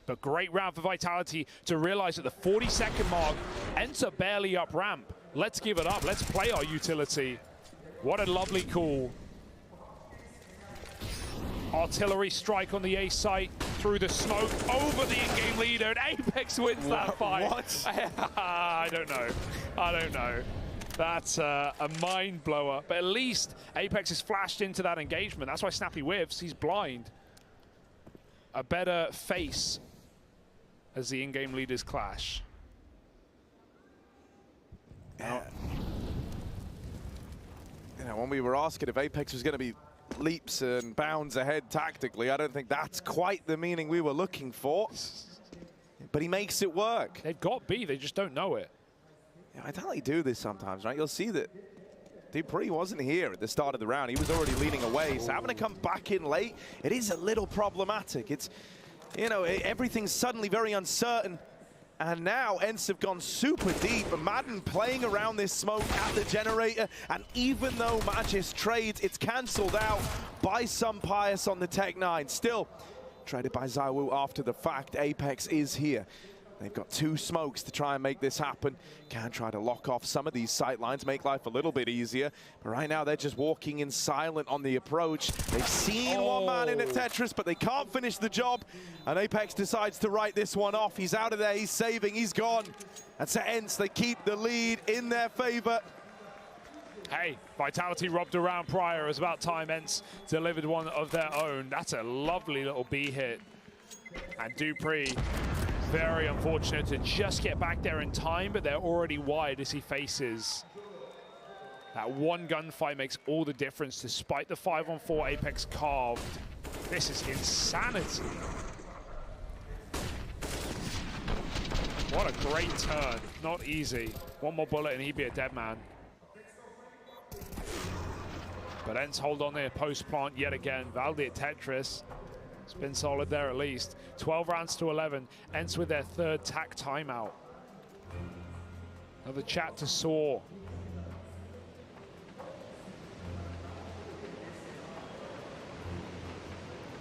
C: But great round for Vitality to realize at the 40-second mark, ENCE barely up ramp. Let's give it up. Let's play our utility. What a lovely call. Artillery strike on the A site, through the smoke, over the in-game leader, and Apex wins that fight.
D: What?
C: I don't know. I don't know. That's a mind blower. But at least Apex has flashed into that engagement. That's why Snappy whiffs. He's blind. A better face as the in-game leaders clash.
D: Yeah. You know, when we were asking if Apex was going to be leaps and bounds ahead tactically, I don't think that's quite the meaning we were looking for. But he makes it work.
C: They've got B, they just don't know it.
D: Yeah, Vitality do this sometimes, right? You'll see that Dupree wasn't here at the start of the round. He was already leading away, so having to come back in late, it is a little problematic. It's, you know, everything's suddenly very uncertain. And now ENCE have gone super deep. Madden playing around this smoke at the generator. And even though Magis trades, it's cancelled out by some Pius on the Tech 9. Still traded by ZywOo after the fact. Apex is here. They've got 2 smokes to try and make this happen. Can try to lock off some of these sight lines, make life a little bit easier. But right now, they're just walking in silent on the approach. They've seen one man in a Tetris, but they can't finish the job. And Apex decides to write this one off. He's out of there, he's saving, he's gone. And to ENCE, they keep the lead in their favor.
C: Hey, Vitality robbed around prior. It was about time ENCE delivered one of their own. That's a lovely little B hit. And Dupree, very unfortunate to just get back there in time, but they're already wide as he faces. That one gunfight makes all the difference despite the 5-on-4 Apex carved. This is insanity. What a great turn. Not easy. One more bullet and he'd be a dead man. But ENCE hold on there post plant yet again. Valdi at Tetris. It's been solid there at least. 12 rounds to 11. ENCE with their 3rd TAC timeout. Another chat to Saw.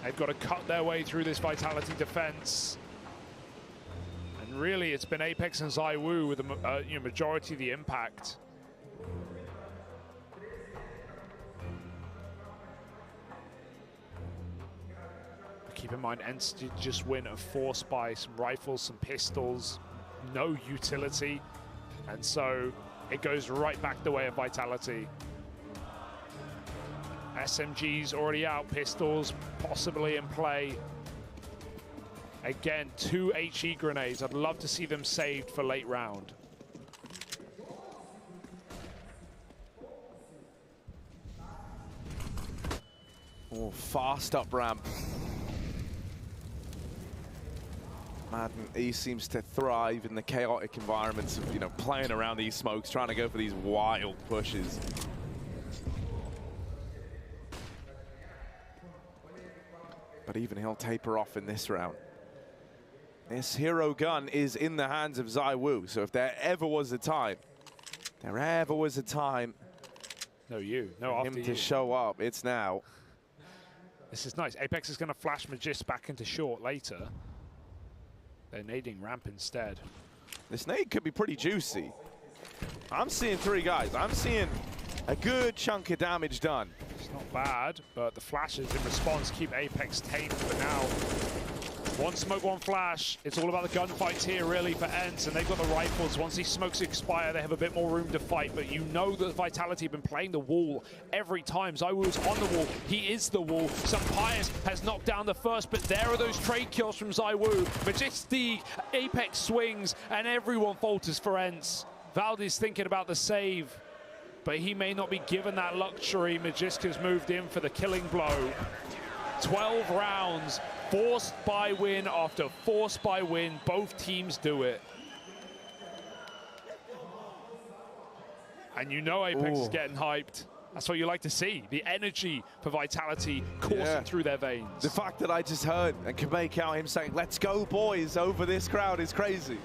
C: They've got to cut their way through this Vitality defense. And really, it's been Apex and ZywOo with the majority of the impact. Keep in mind, ENCE did just win a force by some rifles, some pistols, no utility. And so it goes right back the way of Vitality. SMGs already out, pistols possibly in play. Again, 2 HE grenades. I'd love to see them saved for late round.
D: Oh, fast up ramp. Madden, he seems to thrive in the chaotic environments of, playing around these smokes, trying to go for these wild pushes. But even he'll taper off in this round. This hero gun is in the hands of ZywOo, so if there ever was a time, for him to show up, it's now.
C: This is nice. Apex is going to flash Magis back into short later. They're nading ramp instead.
D: This nade could be pretty juicy. I'm seeing 3 guys. I'm seeing a good chunk of damage done.
C: It's not bad, but the flashes in response keep Apex tamed for now. 1 smoke, 1 flash. It's all about the gunfights here, really, for ENCE, and they've got the rifles. Once these smokes expire, they have a bit more room to fight, but you know that Vitality have been playing the wall every time. ZywOo's on the wall. He is the wall. Some Pius has knocked down the first, but there are those trade kills from ZywOo. Majestic, Apex swings, and everyone falters for ENCE. Valdi's thinking about the save, but he may not be given that luxury. Magiska's moved in for the killing blow. 12 rounds, forced by win after forced by win. Both teams do it. And you know Apex is getting hyped. That's what you like to see. The energy for Vitality coursing through their veins.
D: The fact that I just heard and can make out him saying, "Let's go, boys," over this crowd is crazy.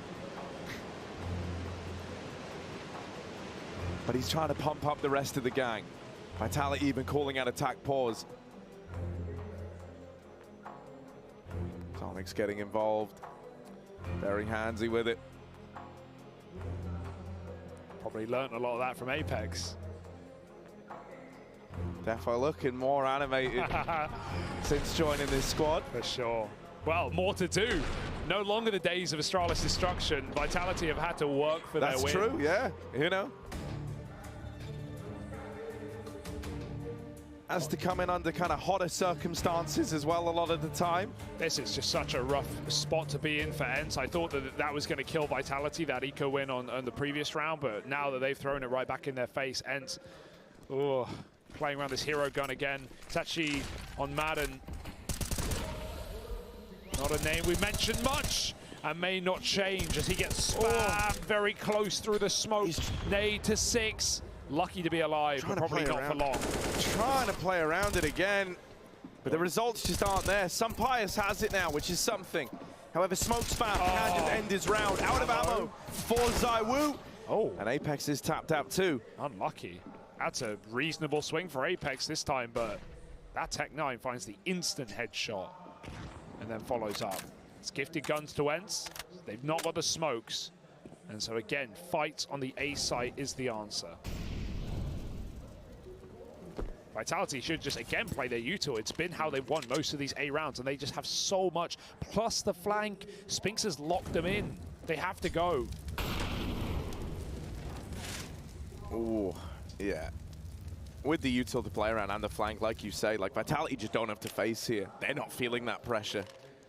D: But he's trying to pump up the rest of the gang. Vitality even calling out attack pause. Sonic's getting involved. Very handsy with it.
C: Probably learned a lot of that from Apex.
D: Defo looking more animated since joining this squad.
C: For sure. Well, more to do. No longer the days of Astralis destruction. Vitality have had to work for their win.
D: That's true, yeah. Has to come in under kind of hotter circumstances as well a lot of the time.
C: This is just such a rough spot to be in for ENCE. I thought that was going to kill Vitality, that eco win on the previous round, but now that they've thrown it right back in their face, ENCE, playing around this hero gun again. It's actually on Madden. Not a name we've mentioned much, and may not change as he gets spammed very close through the smoke. Nade to 6. Lucky to be alive, but probably not for long.
D: Trying to play around it again, but the results just aren't there. Some Pius has it now, which is something. However, Smoke's found can just end his round. Out of ammo for Zywoo.
C: Oh.
D: And Apex is tapped out too.
C: Unlucky. That's a reasonable swing for Apex this time, but that Tech-9 finds the instant headshot and then follows up. It's gifted guns to ENCE. They've not got the smokes. And so again, fight on the A site is the answer. Vitality should just again play their util. It's been how they've won most of these A rounds, and they just have so much. Plus the flank, Spinks has locked them in. They have to go.
D: Oh, yeah. With the util to play around and the flank, like you say, like Vitality just don't have to face here. They're not feeling that pressure.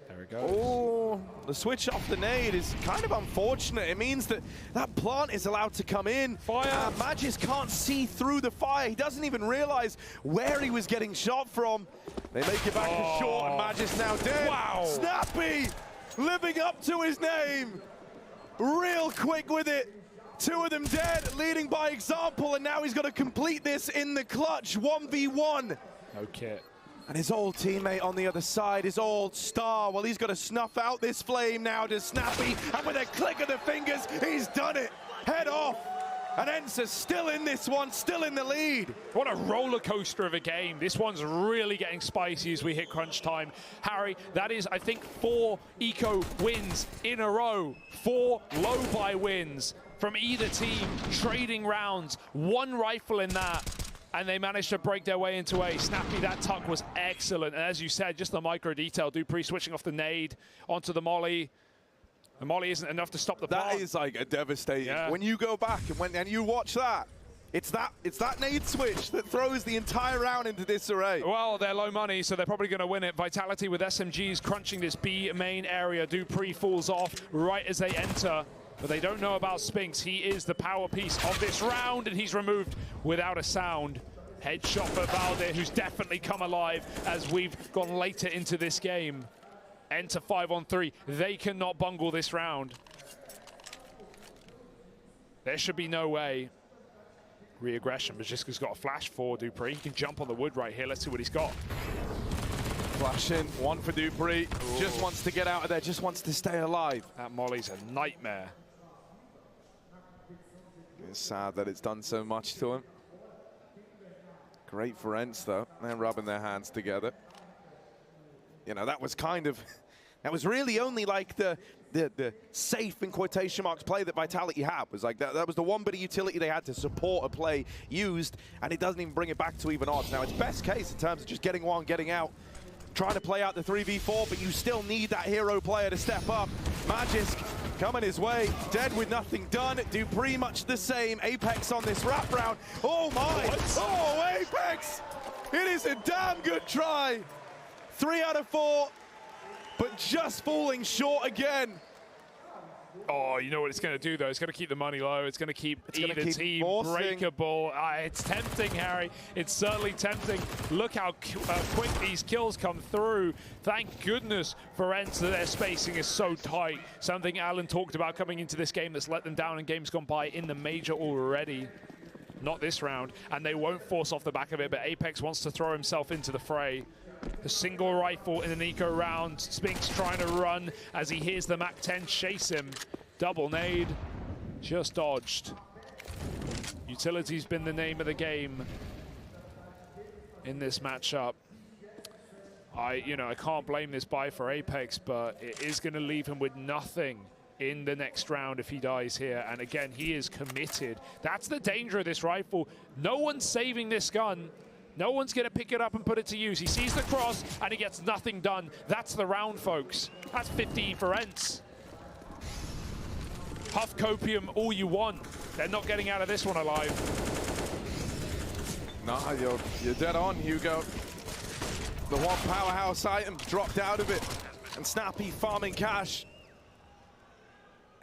C: There it goes.
D: Oh, the switch off the nade is kind of unfortunate. It means that that plant is allowed to come in.
C: Fire!
D: Magis can't see through the fire. He doesn't even realize where he was getting shot from. They make it back to short, and Magis now dead.
C: Wow!
D: Snappy living up to his name. Real quick with it. Two of them dead, leading by example, and now he's got to complete this in the clutch, 1v1.
C: Okay.
D: And his old teammate on the other side, his old star, well, he's got to snuff out this flame now to Snappy, and with a click of the fingers, he's done it. Head off. And ENCE is still in this one, still in the lead.
C: What a roller coaster of a game. This one's really getting spicy as we hit crunch time. Harry, that is, I think, 4 eco wins in a row. 4 low-buy wins from either team, trading rounds. 1 rifle in that. And they managed to break their way into A. Snappy, that tuck was excellent. And as you said, just the micro detail. Dupree switching off the nade onto the molly. The molly isn't enough to stop the plant.
D: That is like a devastating.
C: Yeah.
D: When you go back and you watch that, it's that nade switch that throws the entire round into disarray.
C: Well, they're low money, so they're probably going to win it. Vitality with SMGs crunching this B main area. Dupree falls off right as they enter. But they don't know about Spinks. He is the power piece of this round, and he's removed without a sound. Headshot for Valdir, who's definitely come alive as we've gone later into this game. Enter 5-on-3. They cannot bungle this round. There should be no way. Re-aggression. Majiska's got a flash for Dupree. He can jump on the wood right here. Let's see what he's got.
D: Flash in, 1 for Dupree. Ooh. Just wants to get out of there, just wants to stay alive.
C: That molly's a nightmare.
D: It's sad that it's done so much to him. Great for ENCE though. They're rubbing their hands together. You know, that was kind of, that was really only like the safe, in quotation marks, play that Vitality had. Was like that was the one bit of utility they had to support a play used, and it doesn't even bring it back to even odds. Now it's best case in terms of just getting one, getting out, trying to play out the 3v4, but you still need that hero player to step up. Magisk coming his way, dead with nothing done. Dupree much the same. Apex on this wrap round. Oh my! What? Oh, Apex! It is a damn good try. 3 out of 4, but just falling short again.
C: Oh, you know what it's going to do, though? It's going to keep the money low. It's going to keep either team breakable. It's tempting, Harry. It's certainly tempting. Look how quick these kills come through. Thank goodness for ENCE that their spacing is so tight. Something Alan talked about coming into this game that's let them down in games gone by in the major already. Not this round, and they won't force off the back of it, but Apex wants to throw himself into the fray. A single rifle in an eco round. Spinks trying to run as he hears the MAC-10 chase him. Double nade, just dodged. Utility's been the name of the game in this matchup. I can't blame this buy for Apex, but it is going to leave him with nothing in the next round if he dies here. And again, he is committed. That's the danger of this rifle. No one's saving this gun. No one's going to pick it up and put it to use. He sees the cross, and he gets nothing done. That's the round, folks. That's 15 for ENCE. Huff copium all you want. They're not getting out of this one alive.
D: No, you're dead on, Hugo. The one powerhouse item dropped out of it. And Snappy farming cash.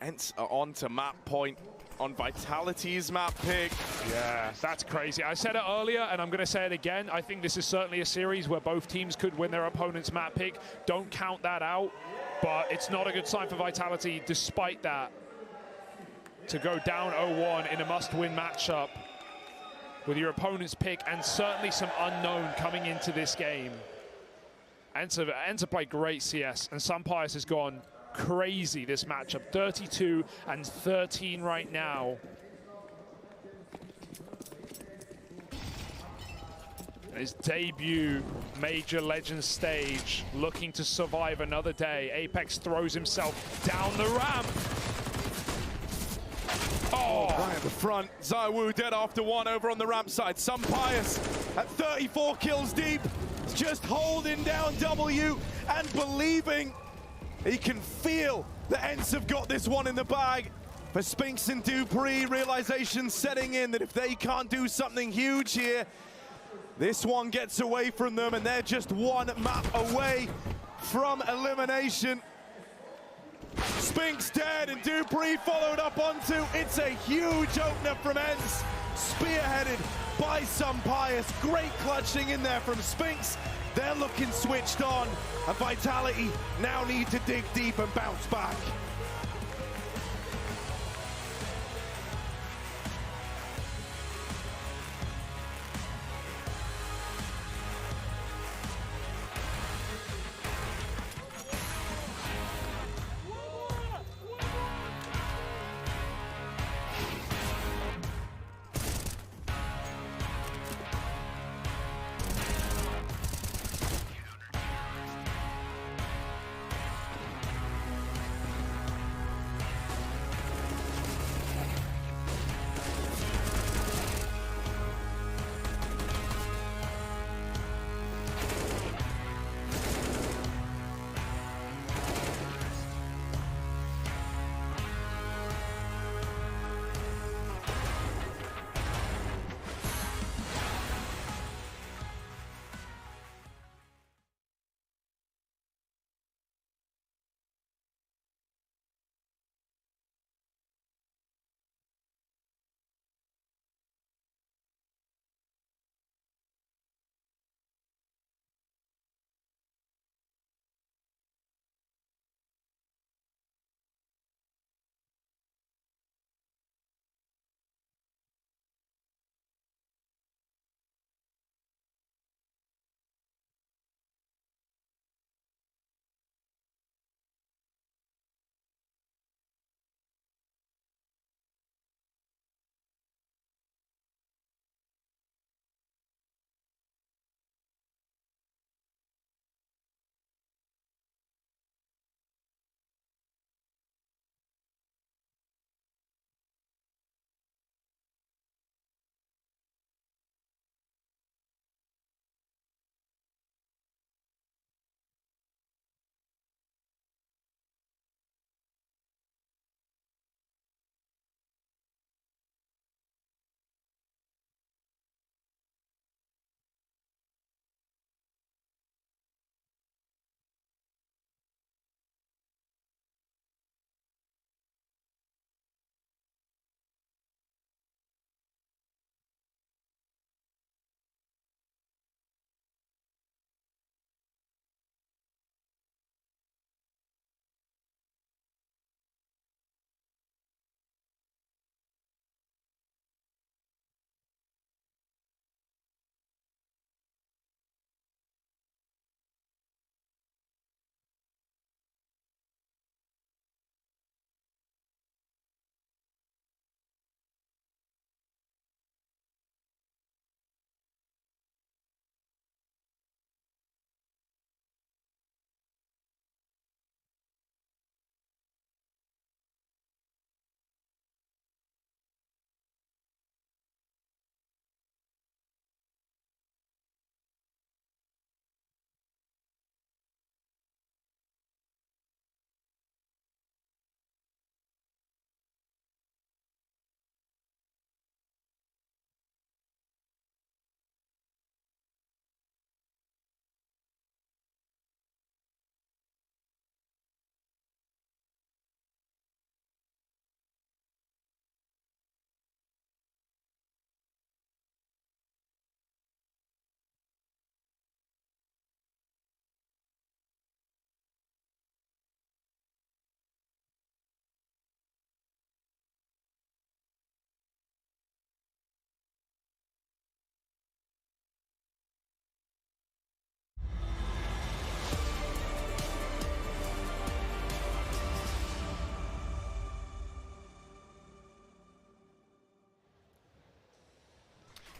D: ENCE are on to map point on Vitality's map pick.
C: Yeah, that's crazy. I said it earlier, and I'm going to say it again. I think this is certainly a series where both teams could win their opponent's map pick. Don't count that out, but it's not a good sign for Vitality, despite that, to go down 0-1 in a must-win matchup with your opponent's pick and certainly some unknown coming into this game. ENCE played great CS, and Sunpius has gone crazy, this matchup. 32 and 13 right now. His debut major legend stage, looking to survive another day. Apex throws himself down the ramp. Oh!
D: Right at the front, Zaiwu dead after one over on the ramp side. Some Pious at 34 kills deep, just holding down W and believing he can feel the ENCE have got this one in the bag. For Spinks and Dupree, realization setting in that if they can't do something huge here, this one gets away from them, and they're just one map away from elimination. Spinks dead, and Dupree followed up onto. It's a huge opener from ENCE, spearheaded by some Pious. Great clutching in there from Spinks. They're looking switched on, and Vitality now need to dig deep and bounce back.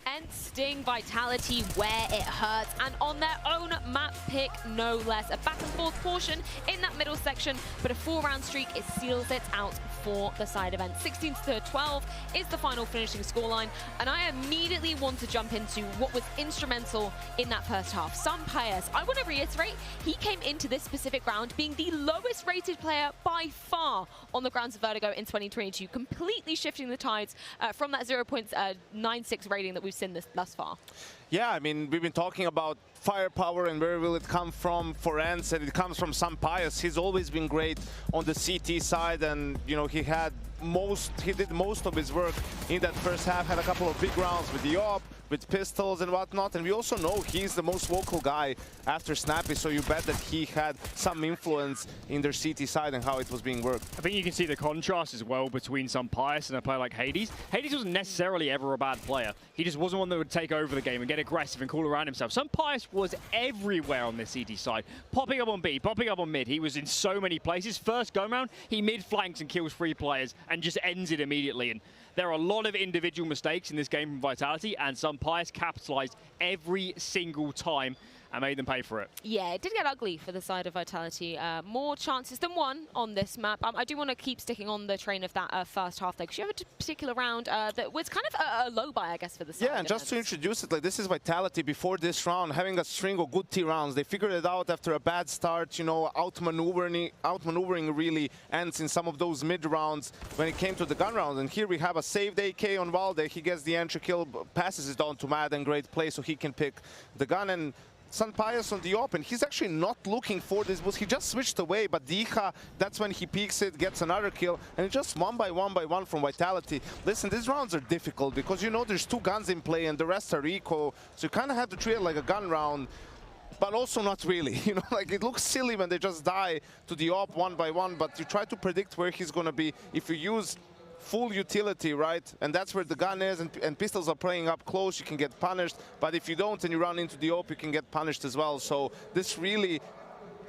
J: ENCE sting Vitality where it hurts, and on their own map pick, no less. A back and forth portion in that middle section, but a 4-round streak, it seals it out for the side of ENCE. 16-12 is the final finishing scoreline, and I immediately want to jump into what was instrumental in that first half. Pius, I want to reiterate, he came into this specific round being the lowest rated player by far on the grounds of Vertigo in 2022, completely shifting the tides from that 0.96 rating that we've seen thus far.
D: Yeah, I mean, we've been talking about firepower and where will it come from for ENCE, and it comes from Pius. He's always been great on the CT side, and you know, he did most of his work in that first half, had a couple of big rounds with the AWP, with pistols and whatnot, and we also know he's the most vocal guy after Snappy, so you bet that he had some influence in their CT side and how it was being worked.
K: I think you can see the contrast as well between Pius and a player like Hades. Hades wasn't necessarily ever a bad player. He just wasn't one that would take over the game and get aggressive and call around himself. Pius was everywhere on the CT side, popping up on B, popping up on mid. He was in so many places. First go round, he mid-flanks and kills 3 players and just ends it immediately. And there are a lot of individual mistakes in this game from Vitality, and Pius capitalized every single time and made them pay for it.
J: Yeah, it did get ugly for the side of Vitality. More chances than one on this map. I do want to keep sticking on the train of that first half, though, because you have a particular round that was kind of a low buy, I guess, for the side.
D: Yeah, and just to introduce it, like, this is Vitality before this round, having a string of good T rounds. They figured it out after a bad start, you know, outmaneuvering really ENCE in some of those mid rounds when it came to the gun rounds. And here we have a saved AK on Valde. He gets the entry kill, passes it on to Mad, and great play, so he can pick the gun. And Pius on the open, he's actually not looking for this boost. He just switched away, but Diha, that's when he peeks it, gets another kill, and it's just one by one from Vitality. Listen, these rounds are difficult because you know there's 2 guns in play and the rest are eco, so you kind of have to treat it like a gun round, but also not really. You know, like, it looks silly when they just die to the op one by one, but you try to predict where he's going to be if you use full utility, right? And that's where the gun is, and pistols are playing up close, you can get punished. But if you don't and you run into the AWP, you can get punished as well. So this really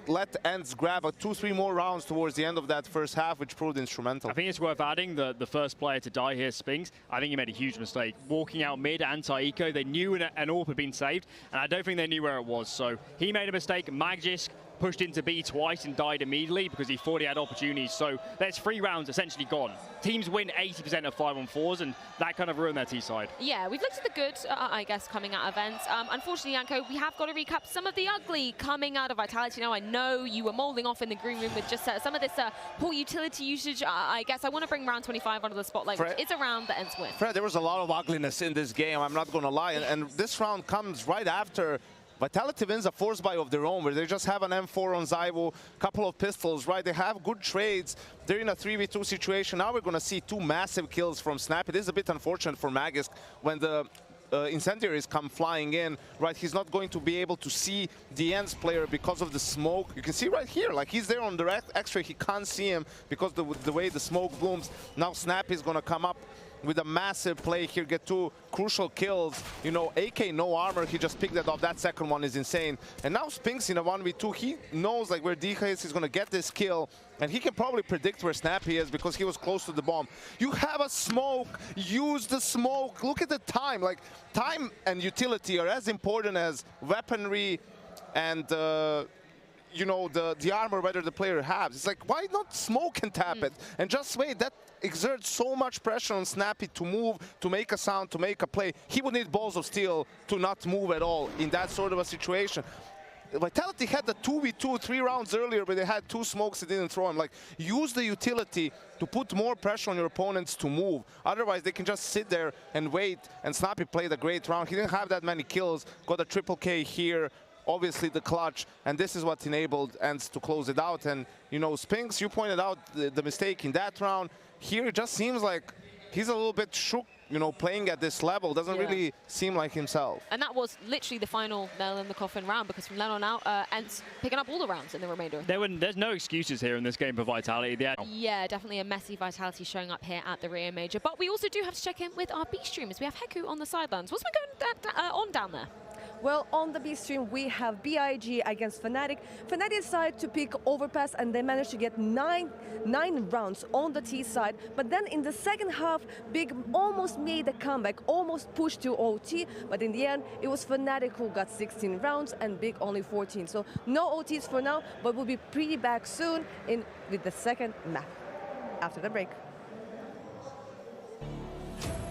D: let ENCE grab 2-3 more rounds towards the end of that first half, which proved instrumental.
K: I think it's worth adding the first player to die here, Spinks. I think he made a huge mistake. Walking out mid, anti-eco, they knew an AWP had been saved, and I don't think they knew where it was. So he made a mistake. Magisk pushed into B twice and died immediately because he thought he had opportunities. So there's 3 rounds essentially gone. Teams win 80% of 5-on-4s, and that kind of ruined their T side.
J: Yeah, we've looked at the good, I guess, coming out of ENCE. Unfortunately, Yanko, we have got to recap some of the ugly coming out of Vitality. Now, I know you were molding off in the green room with just some of this poor utility usage. I guess I want to bring round 25 onto the spotlight, which is a round that ENCE win.
D: Fred, there was a lot of ugliness in this game, I'm not going to lie. And this round comes right after Vitality wins a force buy of their own, where they just have an M4 on Zyvo, couple of pistols, right? They have good trades. They're in a 3v2 situation. Now we're going to see 2 massive kills from Snap. It is a bit unfortunate for Magisk when the incendiaries come flying in, right? He's not going to be able to see the ENCE player because of the smoke. You can see right here, like, he's there on the X-ray. He can't see him because the way the smoke blooms. Now Snap is going to come up with a massive play here, get 2 crucial kills. You know, AK no armor, he just picked that off. That second one is insane. And now Spinks in a 1v2, he knows like where Diha is, he's gonna get this kill, and he can probably predict where Snappy is because he was close to the bomb. You have a smoke, use the smoke. Look at the time, like, time and utility are as important as weaponry and you know, the armor whether the player has. It's like, why not smoke and tap it and just wait? That exerts so much pressure on Snappy to move, to make a sound, to make a play. He would need balls of steel to not move at all in that sort of a situation. Vitality had the 2v2 3 rounds earlier, but they had 2 smokes they didn't throw him. Like, use the utility to put more pressure on your opponents to move. Otherwise, they can just sit there and wait, and Snappy played a great round. He didn't have that many kills, got a triple K here, obviously the clutch, and this is what enabled ENCE to close it out. And, you know, Spinks, you pointed out the mistake in that round. Here, it just seems like he's a little bit shook, you know, playing at this level. Doesn't really seem like himself.
J: And that was literally the final nail in the coffin round, because from then on out, ENCE picking up all the rounds in the remainder.
K: There's no excuses here in this game for Vitality.
J: Yeah, definitely a messy Vitality showing up here at the Rio Major. But we also do have to check in with our B streamers. We have Heku on the sidelines. What's been going on down there?
L: Well, on the B stream, we have BIG against Fnatic. Fnatic decided to pick Overpass, and they managed to get nine rounds on the T side. But then in the second half, Big almost made a comeback, almost pushed to OT. But in the end, it was Fnatic who got 16 rounds and Big only 14. So no OTs for now, but we'll be pretty back soon with the second map after the break.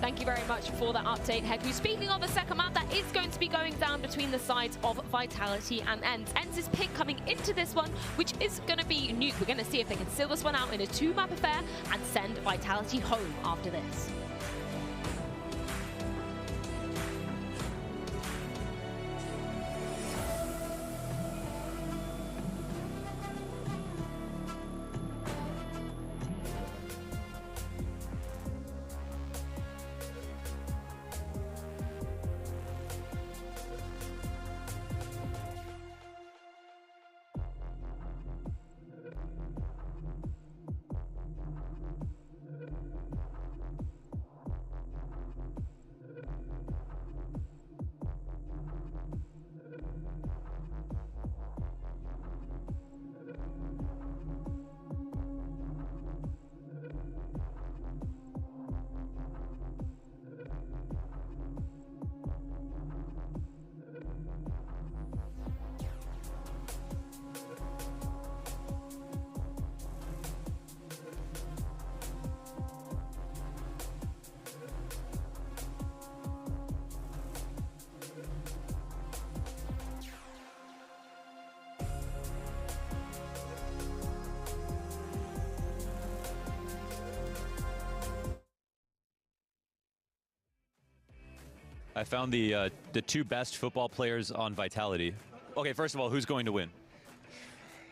J: Thank you very much for that update, Heku. Speaking of the second map, that is going to be going down between the sides of Vitality and ENCE. ENCE's pick coming into this one, which is going to be Nuke. We're going to see if they can seal this one out in a 2-map affair and send Vitality home after this.
M: I found the 2 best football players on Vitality. Okay, first of all, who's going to win?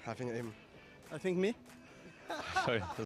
F: I think him.
I: I think me.
M: Sorry.